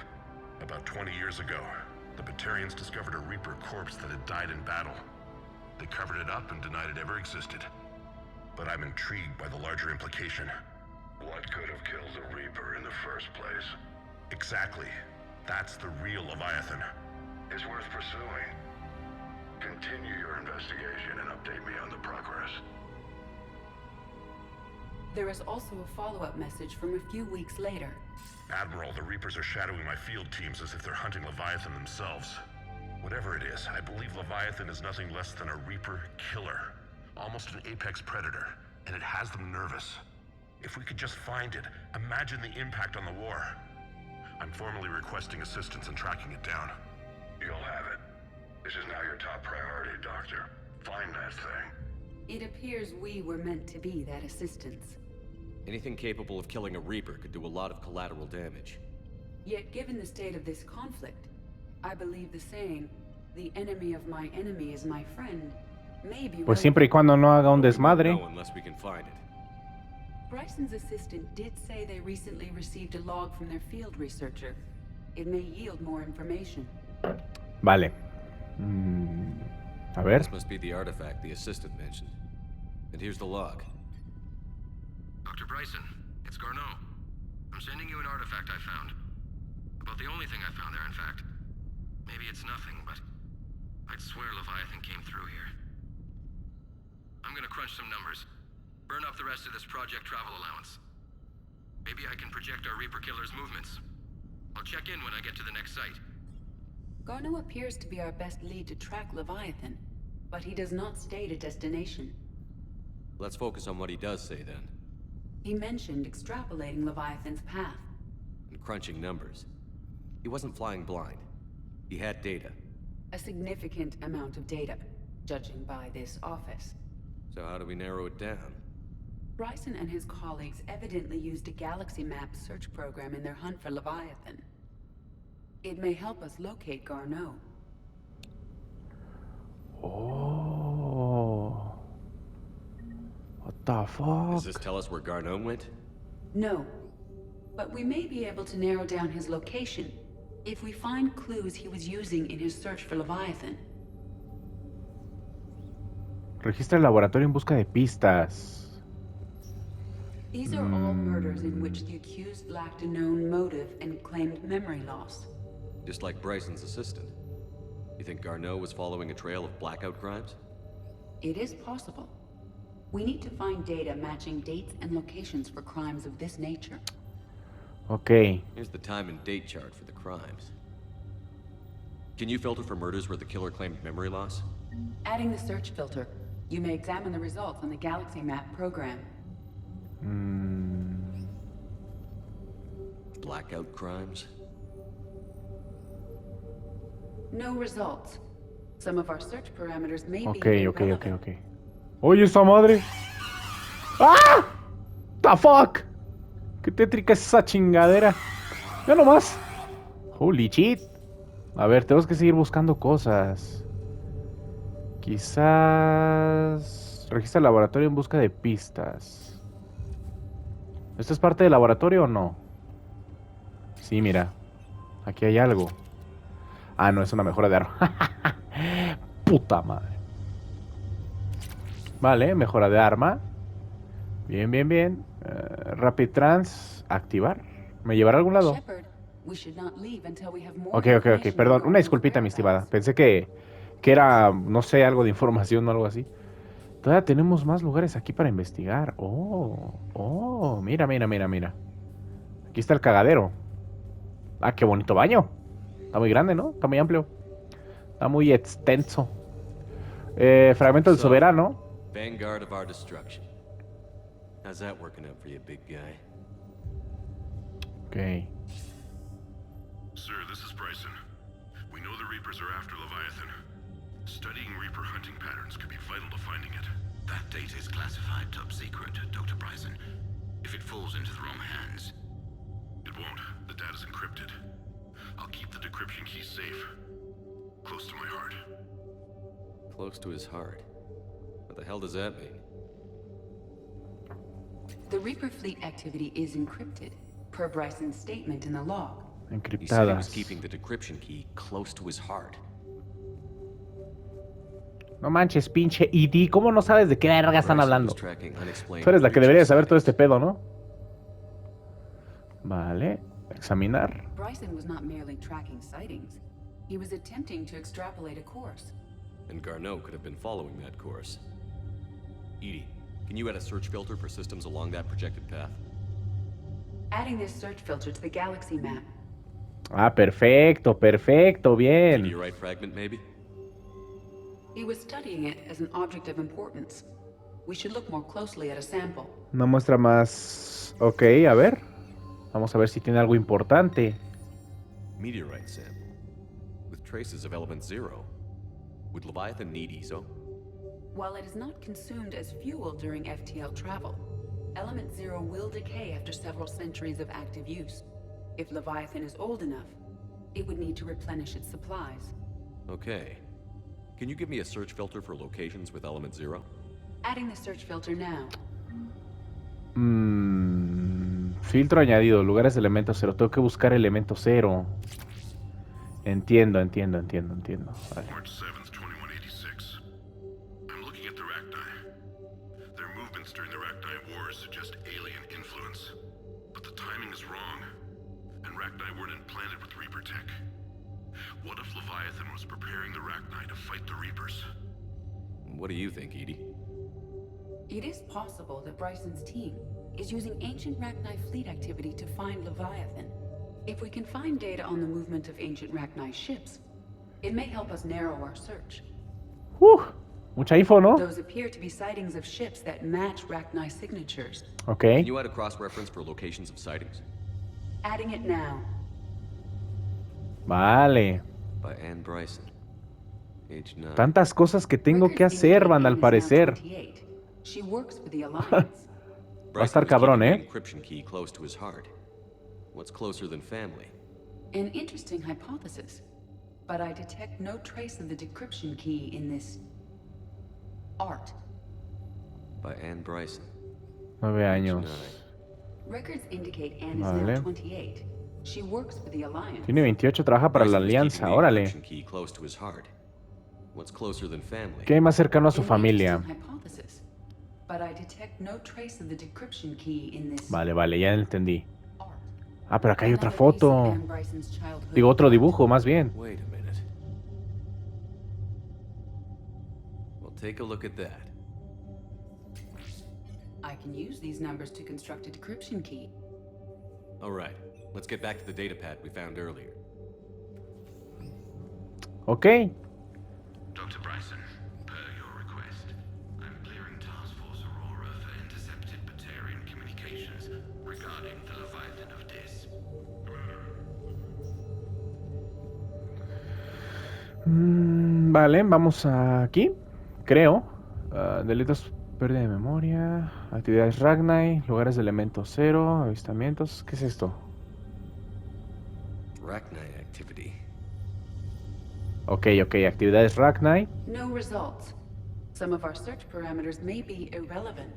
Q: About 20 years ago, the Batarians discovered a Reaper corpse that had died in battle. They covered it up and denied it ever existed. But I'm intrigued by the larger implication. What could have killed the Reaper in the first place? Exactly. That's the real Leviathan. It's worth pursuing. Continue your investigation and update me on the progress.
D: There is also a follow-up message from a few weeks later.
Q: Admiral, the Reapers are shadowing my field teams as if they're hunting Leviathan themselves. Whatever it is, I believe Leviathan is nothing less than a Reaper killer. Almost an apex predator, and it has them nervous. If we could just find it, imagine the impact on the war. I'm formally requesting assistance in tracking it down. You'll have it. This is now your top priority, Doctor. Find that thing.
D: It appears we were meant to be that assistance.
B: Anything capable of killing a Reaper could do a lot of collateral damage.
D: Yet given the state of this conflict, I believe the saying, "The enemy of my enemy is my friend," may be
A: Pues siempre y cuando no haga un desmadre.
B: No, unless we can find it.
D: Bryson's assistant did say they recently received a log from their field researcher. It may yield more information.
A: Vale. A ver.
B: This must be the artifact the assistant mentioned. And here's the log.
G: Dr. Bryson, it's Garneau. I'm sending you an artifact I found. About the only thing I found there, in fact. Maybe it's nothing, but I'd swear Leviathan came through here. I'm gonna crunch some numbers. Burn up the rest of this project travel allowance. Maybe I can project our Reaper killer's movements. I'll check in when I get to the next site.
D: Garneau appears to be our best lead to track Leviathan, but he does not state a destination.
B: Let's focus on what he does say then.
D: He mentioned extrapolating Leviathan's path.
B: And crunching numbers. He wasn't flying blind. He had data.
D: A significant amount of data, judging by this office.
B: So how do we narrow it down?
D: Bryson and his colleagues evidently used a galaxy map search program in their hunt for Leviathan. It may help us locate Garneau.
A: Oh. What the fuck?
B: Does this tell us where Garneau went?
D: No. But we may be able to narrow down his location if we find clues he was using in his search for Leviathan.
A: Registra el laboratorio en busca de pistas.
D: These are all murders in which the accused lacked a known motive and claimed memory loss.
B: Just like Bryson's assistant. You think Garneau was following a trail of blackout crimes?
D: It is possible. We need to find data matching dates and locations for crimes of this nature.
A: Okay.
B: Here's the time and date chart for the crimes. Can you filter for murders where the killer claimed memory loss?
D: Adding the search filter, you may examine the results on the Galaxy Map program.
B: Blackout crimes?
D: No results. Some of our search parameters may be
A: Ok. Oye, esa madre. ¡Ah! The fuck. Qué tétrica es esa chingadera. Ya nomás. Holy shit. A ver, tenemos que seguir buscando cosas. Quizás... Registra el laboratorio en busca de pistas. ¿Esto es parte del laboratorio o no? Sí, mira. Aquí hay algo. Ah, no, es una mejora de arma. Puta madre. Vale, mejora de arma. Bien. Rapid Trans. Activar. ¿Me llevará a algún lado? Ok. Perdón, una disculpita, mi estimada. Pensé que era, no sé, algo de información o algo así. Todavía tenemos más lugares aquí para investigar. Oh, mira. Aquí está el cagadero. Ah, qué bonito baño. Está muy grande, ¿no? Está muy amplio. Está muy extenso. Fragmento del soberano.
B: Vanguard of our destruction. How's that working out for you, big guy?
A: Okay.
Q: Sir, this is Bryson. We know the Reapers are after Leviathan. Studying Reaper hunting patterns could be vital to finding it.
G: That data is classified top secret, Dr. Bryson. If it falls into the wrong hands...
Q: It won't. The data's encrypted. I'll keep the decryption key safe. Close to my heart.
B: Close to his heart. What the hell does that mean?
D: The Reaper fleet activity is encrypted, per Bryson's statement in the log.
B: He said he was
A: Encriptadas.
B: keeping the decryption key close to his heart.
A: No manches, pinche ID. ¿Cómo no sabes de qué verga están
B: Bryson
A: hablando?
B: was tracking unexplained
A: Tú eres la que
B: creature
A: debería saber todo
B: sightings.
A: este pedo, ¿no? Vale. Examinar.
D: Bryson was not merely tracking sightings. He was attempting to extrapolate a course.
B: And Garneau could have been following that course. Edie, can you add a search filter for systems along that projected path?
D: Adding this search filter to the galaxy map.
A: Ah, perfecto, perfecto, bien.
B: Meteorite fragment, maybe?
D: He was studying it as an object of importance. We should look more closely at a sample.
A: Una muestra más... Ok, a ver. Vamos a ver si tiene algo importante.
B: Meteorite sample. With traces of element 0. Would Leviathan need ESO?
D: While it is not consumed as fuel during FTL travel, element 0 will decay after several centuries of active use. If Leviathan is old enough, it would need to replenish its supplies.
B: Okay. Can you give me a search filter for locations with element 0?
D: Adding the search filter now.
A: Filtro añadido, lugares de elemento 0. Tengo que buscar elemento 0. Entiendo. Vale.
Q: March 7th, 2186. I'm looking at the Rachni. Their movements during the Rachni Wars suggest alien influence. But the timing is wrong. And Rachni weren't implanted with Reaper tech. What if Leviathan was preparing the Rachni to fight the Reapers?
B: What do you think, Edie?
D: It is possible that Bryson's team is using ancient Rachni fleet activity to find Leviathan. If we can find data on the movement of ancient Rachni ships, it may help us narrow our search.
A: Mucha info, ¿no?
D: Those appear to be sightings of ships that match Rachni signatures.
A: Ok.
B: Can you add a cross-reference for locations of sightings?
D: Adding it now.
A: Vale.
B: By Anne Bryson. Age 9.
A: Tantas cosas que tengo que hacer, van al parecer.
D: She works for the Alliance.
A: Va a estar cabrón, ¿eh?
B: Encryption key close to his heart. What's closer than family?
D: An interesting hypothesis, but I detect no trace of the decryption key in this art.
B: By Anne Bryson.
A: 9 años.
D: Records indicate Anne is
A: Vale.
D: now 28. She works for the Alliance.
A: Tiene 28, trabaja para la Alianza, órale.
B: Encryption key close to his heart. What's closer than family?
A: ¿Qué hay más cercano a su
D: An
A: familia?
D: interesting hypothesis, but I detect no trace of the decryption key in this
A: Vale, ya entendí. Ah, pero acá hay otra
D: Another piece of
A: foto.
D: Anne Bryson's childhood
A: Digo, otro
D: art.
A: dibujo, más bien.
B: Wait a minute. Well, take a look at that.
D: I can use these numbers to construct a decryption key.
B: All right. Let's get back to the data pad we found earlier.
A: Ok.
G: Dr. Bryson, per your request, I'm clearing Task Force Aurora for intercepted Batarian communications regarding the Leviathan of Dis.
A: Vale, vamos aquí. Creo. Delitos, pérdida de memoria. Actividades Rachni. Lugares de elemento 0. Avistamientos. ¿Qué es esto?
B: Rachni activity.
A: Ok. Actividades Rachni.
D: No results. Some of our search parameters may be irrelevant.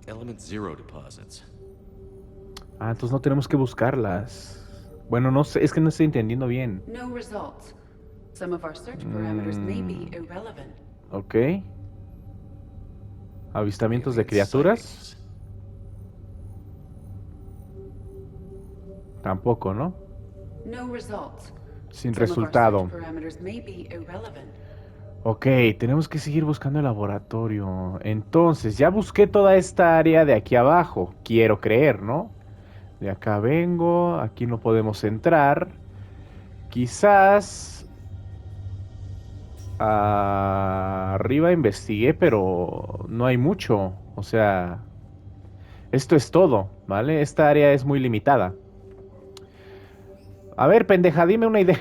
B: Element 0 deposits.
A: Ah, entonces no tenemos que buscarlas. Bueno, no sé, es que no estoy entendiendo bien.
D: No results. Some of our search parameters may be irrelevant.
A: Ok. Avistamientos de criaturas. Tampoco, ¿no?
D: No results.
A: Sin
D: Some of our
A: resultado.
D: search parameters may be irrelevant.
A: Ok, tenemos que seguir buscando el laboratorio. Entonces, ya busqué toda esta área de aquí abajo. Quiero creer, ¿no? De acá vengo. Aquí no podemos entrar. Quizás... arriba investigué, pero no hay mucho. O sea... esto es todo, ¿vale? Esta área es muy limitada. A ver, pendeja, dime una idea.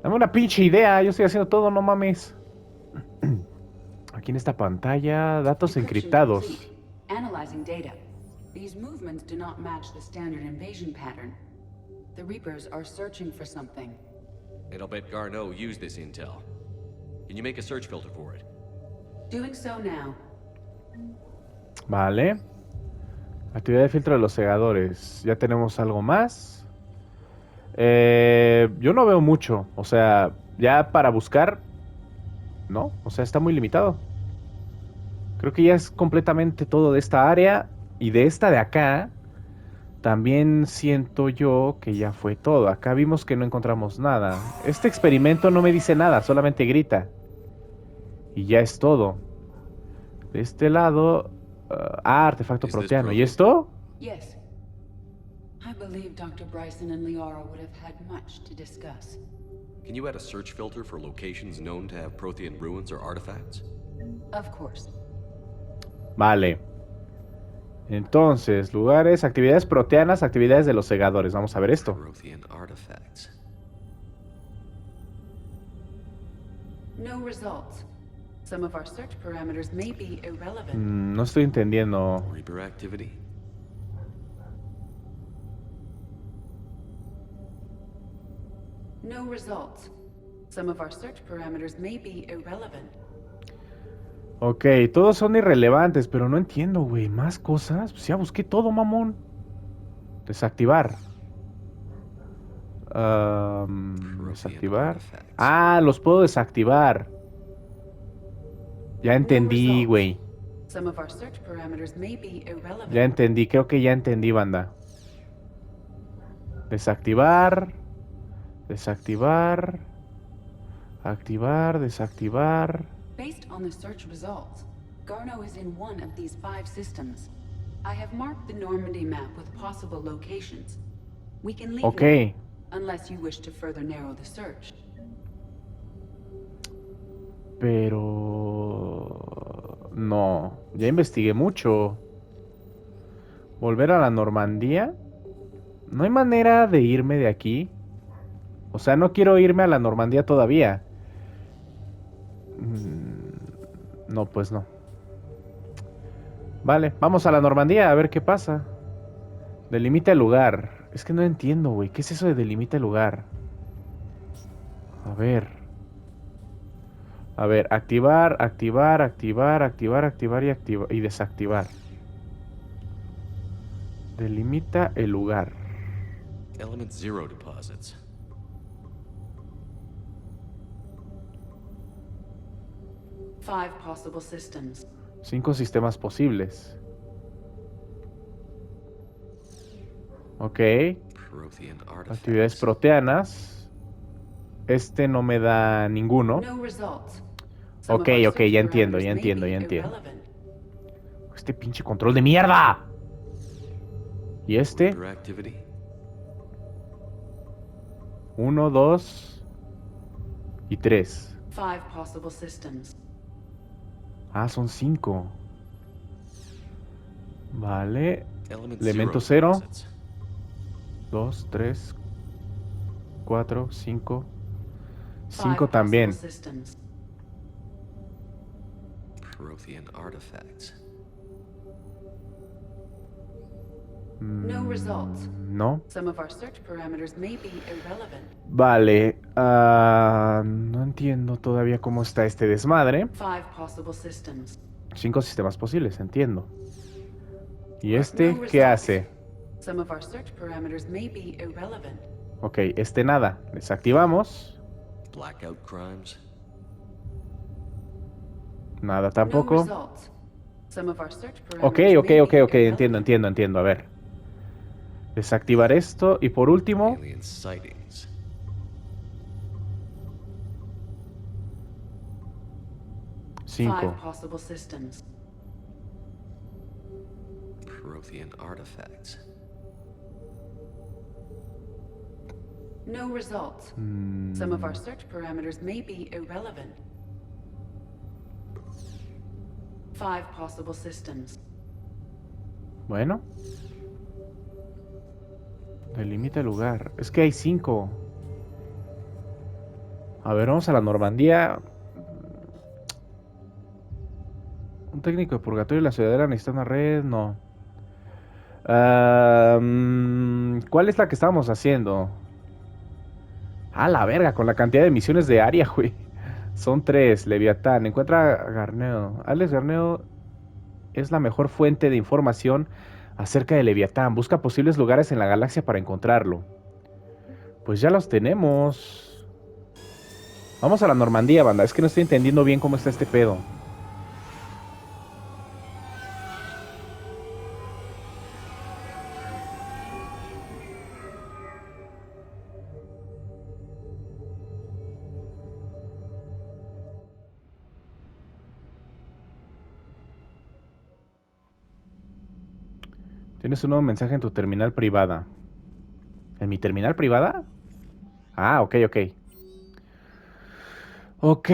A: Dame una pinche idea. Yo estoy haciendo todo, no mames. Aquí en esta pantalla, datos encriptados.
D: Complete. Analyzing data. These movements do not match the standard invasion pattern. The Reapers are searching for something.
B: And I'll bet Garneau used this intel. Can you make a search filter for it?
D: Doing so now.
A: Vale. Actividad de filtro de los segadores. Ya tenemos algo más. Yo no veo mucho. O sea, ya para buscar... No, o sea, está muy limitado. Creo que ya es completamente todo de esta área. Y de esta de acá... También siento yo que ya fue todo. Acá vimos que no encontramos nada. Este experimento no me dice nada, solamente grita. Y ya es todo. De este lado... artefacto proteano. ¿Y esto?
D: Yes. I believe Dr. Bryson and Liara would have had much to discuss.
B: Can you add a search filter for locations known to have Prothean ruins or artifacts?
D: Of course.
A: Vale. Entonces, lugares, actividades proteanas, actividades de los segadores. Vamos a ver esto.
B: Prothean artifacts.
D: No results. Some of our search parameters may be irrelevant.
A: No estoy entendiendo.
B: Reaper activity.
D: No results. Some of our search parameters may be irrelevant.
A: Ok, todos son irrelevantes, pero no entiendo, güey. ¿Más cosas? Pues ya busqué todo, mamón. Desactivar. Desactivar. Ah, los puedo desactivar. Ya entendí, güey. Ya entendí, creo que ya entendí, banda. Desactivar. Desactivar. Activar, desactivar.
D: Based on the search results, Garneau is in one of these 5 systems. I have marked the Normandy map with possible locations. We can leave
A: Okay.
D: now, unless you wish to further narrow the search.
A: Pero... no, ya investigué mucho. ¿Volver a la Normandía? No hay manera de irme de aquí. O sea, no quiero irme a la Normandía todavía. No, pues no. Vale, vamos a la Normandía a ver qué pasa. Delimita el lugar. Es que no entiendo, güey. ¿Qué es eso de delimita el lugar? A ver. A ver, activar, activar, activar, activar, activar y desactivar. Delimita el lugar.
B: Element 0 deposits.
D: Five possible systems.
A: 5 sistemas posibles. Ok. Actividades proteanas. Este no me da ninguno.
D: No results.
A: Ok, ok, ya entiendo, ya entiendo, ya entiendo. Este pinche control de mierda. ¿Y este? 1, 2 y 3.
D: Five possible systems.
A: Ah, son 5. Vale. Elemento 0. 2, 3, 4, 5. 5 también.
B: Prothean artifacts.
D: No results.
A: No.
D: Some of our search parameters may be irrelevant.
A: Vale. No entiendo todavía cómo está este desmadre.
D: Five possible systems.
A: 5 sistemas posibles, entiendo. ¿Y este qué hace?
D: Some of our search parameters may be irrelevant.
A: Ok, este nada. Desactivamos.
B: Blackout crimes.
A: Nada tampoco.
D: No results. Some of our search
A: Ok,
D: parameters
A: ok,
D: may
A: ok,
D: be
A: ok. Entiendo, entiendo, entiendo. A ver. Desactivar esto. Y por último.
B: Alien sightings.
A: Cinco.
D: Five possible systems.
B: Prothean artifacts.
D: No results. Some of our search parameters may be irrelevant. Five possible systems.
A: Bueno. Delimita el lugar. Es que hay 5. A ver, vamos a la Normandía. Un técnico de purgatorio y la ciudadela necesita una red. No. ¿Cuál es la que estábamos haciendo? Ah, la verga, con la cantidad de misiones de área, güey. Son 3. Leviatán. Encuentra a Garneo. Alex Garneo es la mejor fuente de información acerca de Leviatán. Busca posibles lugares en la galaxia para encontrarlo. Pues ya los tenemos. Vamos a la Normandía, banda. Es que no estoy entendiendo bien cómo está este pedo. Tienes un nuevo mensaje en tu terminal privada. ¿En mi terminal privada? Ah, ok, ok. Ok,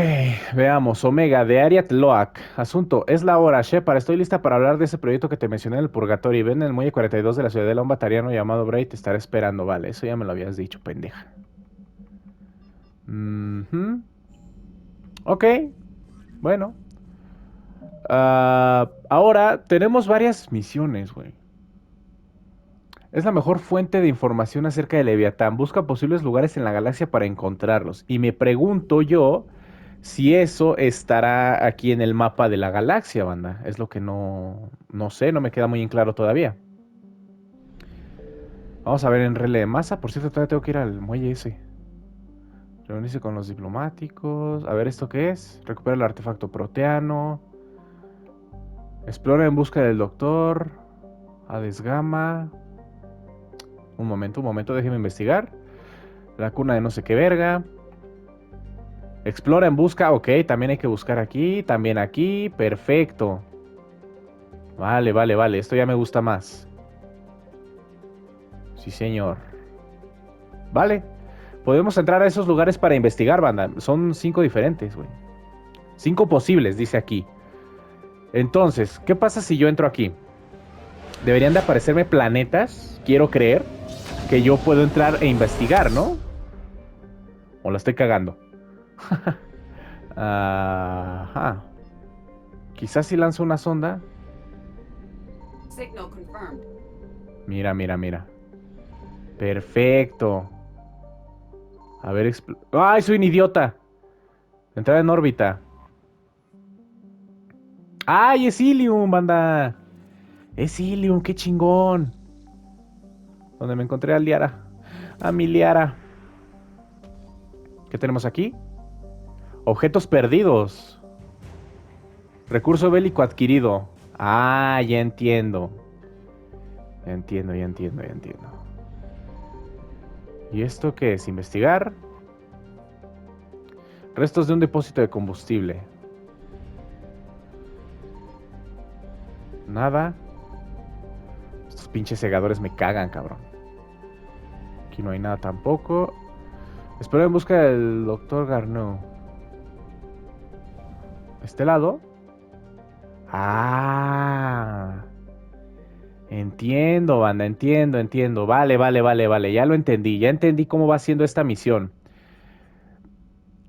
A: veamos. Omega, de Ariat Loak. Asunto, es la hora. Shepard, estoy lista para hablar de ese proyecto que te mencioné en el Purgatorio. Y ven en el muelle 42 de la ciudadela un batariano llamado Bray. Te estará esperando. Vale, eso ya me lo habías dicho, pendeja. Ok, bueno. Ahora tenemos varias misiones, güey. Es la mejor fuente de información acerca de Leviatán. Busca posibles lugares en la galaxia para encontrarlos. Y me pregunto yo si eso estará aquí en el mapa de la galaxia, banda. Es lo que no sé, no me queda muy en claro todavía. Vamos a ver en relé de masa. Por cierto, todavía tengo que ir al muelle ese. Reunirse con los diplomáticos. A ver, ¿esto qué es? Recupera el artefacto proteano. Explora en busca del doctor. Hades Gamma. Un momento, déjeme investigar. La cuna de no sé qué verga. Explora en busca, ok, también hay que buscar aquí, también aquí, perfecto. Vale, esto ya me gusta más. Sí, señor. Vale, podemos entrar a esos lugares para investigar, banda. Son 5 diferentes, güey. 5 posibles, dice aquí. Entonces, ¿qué pasa si yo entro aquí? Deberían de aparecerme planetas, quiero creer, que yo puedo entrar e investigar, ¿no? ¿O la estoy cagando? Ajá. Quizás si lanzo una sonda. Mira. Perfecto. A ver, ¡ay, soy un idiota! Entrar en órbita. ¡Ay, es Ilium, banda! Es Ilium, qué chingón. Donde me encontré a Liara. A mi Liara. ¿Qué tenemos aquí? Objetos perdidos. Recurso bélico adquirido. Ah, ya entiendo. Ya entiendo. ¿Y esto qué es? Investigar. Restos de un depósito de combustible. Nada. Estos pinches segadores me cagan, cabrón. Aquí no hay nada tampoco. Espero en busca del doctor Garneau. ¿Este lado? Ah. Entiendo, banda, entiendo. Vale. Ya lo entendí. Ya entendí cómo va siendo esta misión.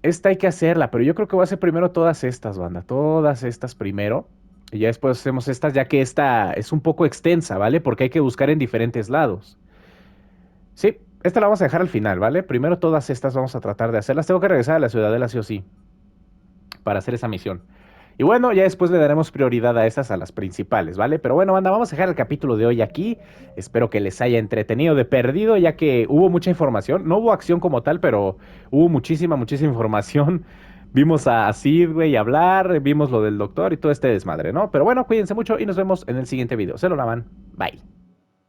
A: Esta hay que hacerla, pero yo creo que voy a hacer primero todas estas, banda. Todas estas primero. Y ya después hacemos estas, ya que esta es un poco extensa, ¿vale? Porque hay que buscar en diferentes lados. Sí, esta la vamos a dejar al final, ¿vale? Primero todas estas vamos a tratar de hacerlas. Tengo que regresar a la ciudadela sí o sí, para hacer esa misión. Y bueno, ya después le daremos prioridad a estas, a las principales, ¿vale? Pero bueno, banda, vamos a dejar el capítulo de hoy aquí. Espero que les haya entretenido de perdido, ya que hubo mucha información. No hubo acción como tal, pero hubo muchísima información. Vimos a Sid, güey, hablar, vimos lo del doctor y todo este desmadre, ¿no? Pero bueno, cuídense mucho y nos vemos en el siguiente video. Se lo lavan. Bye.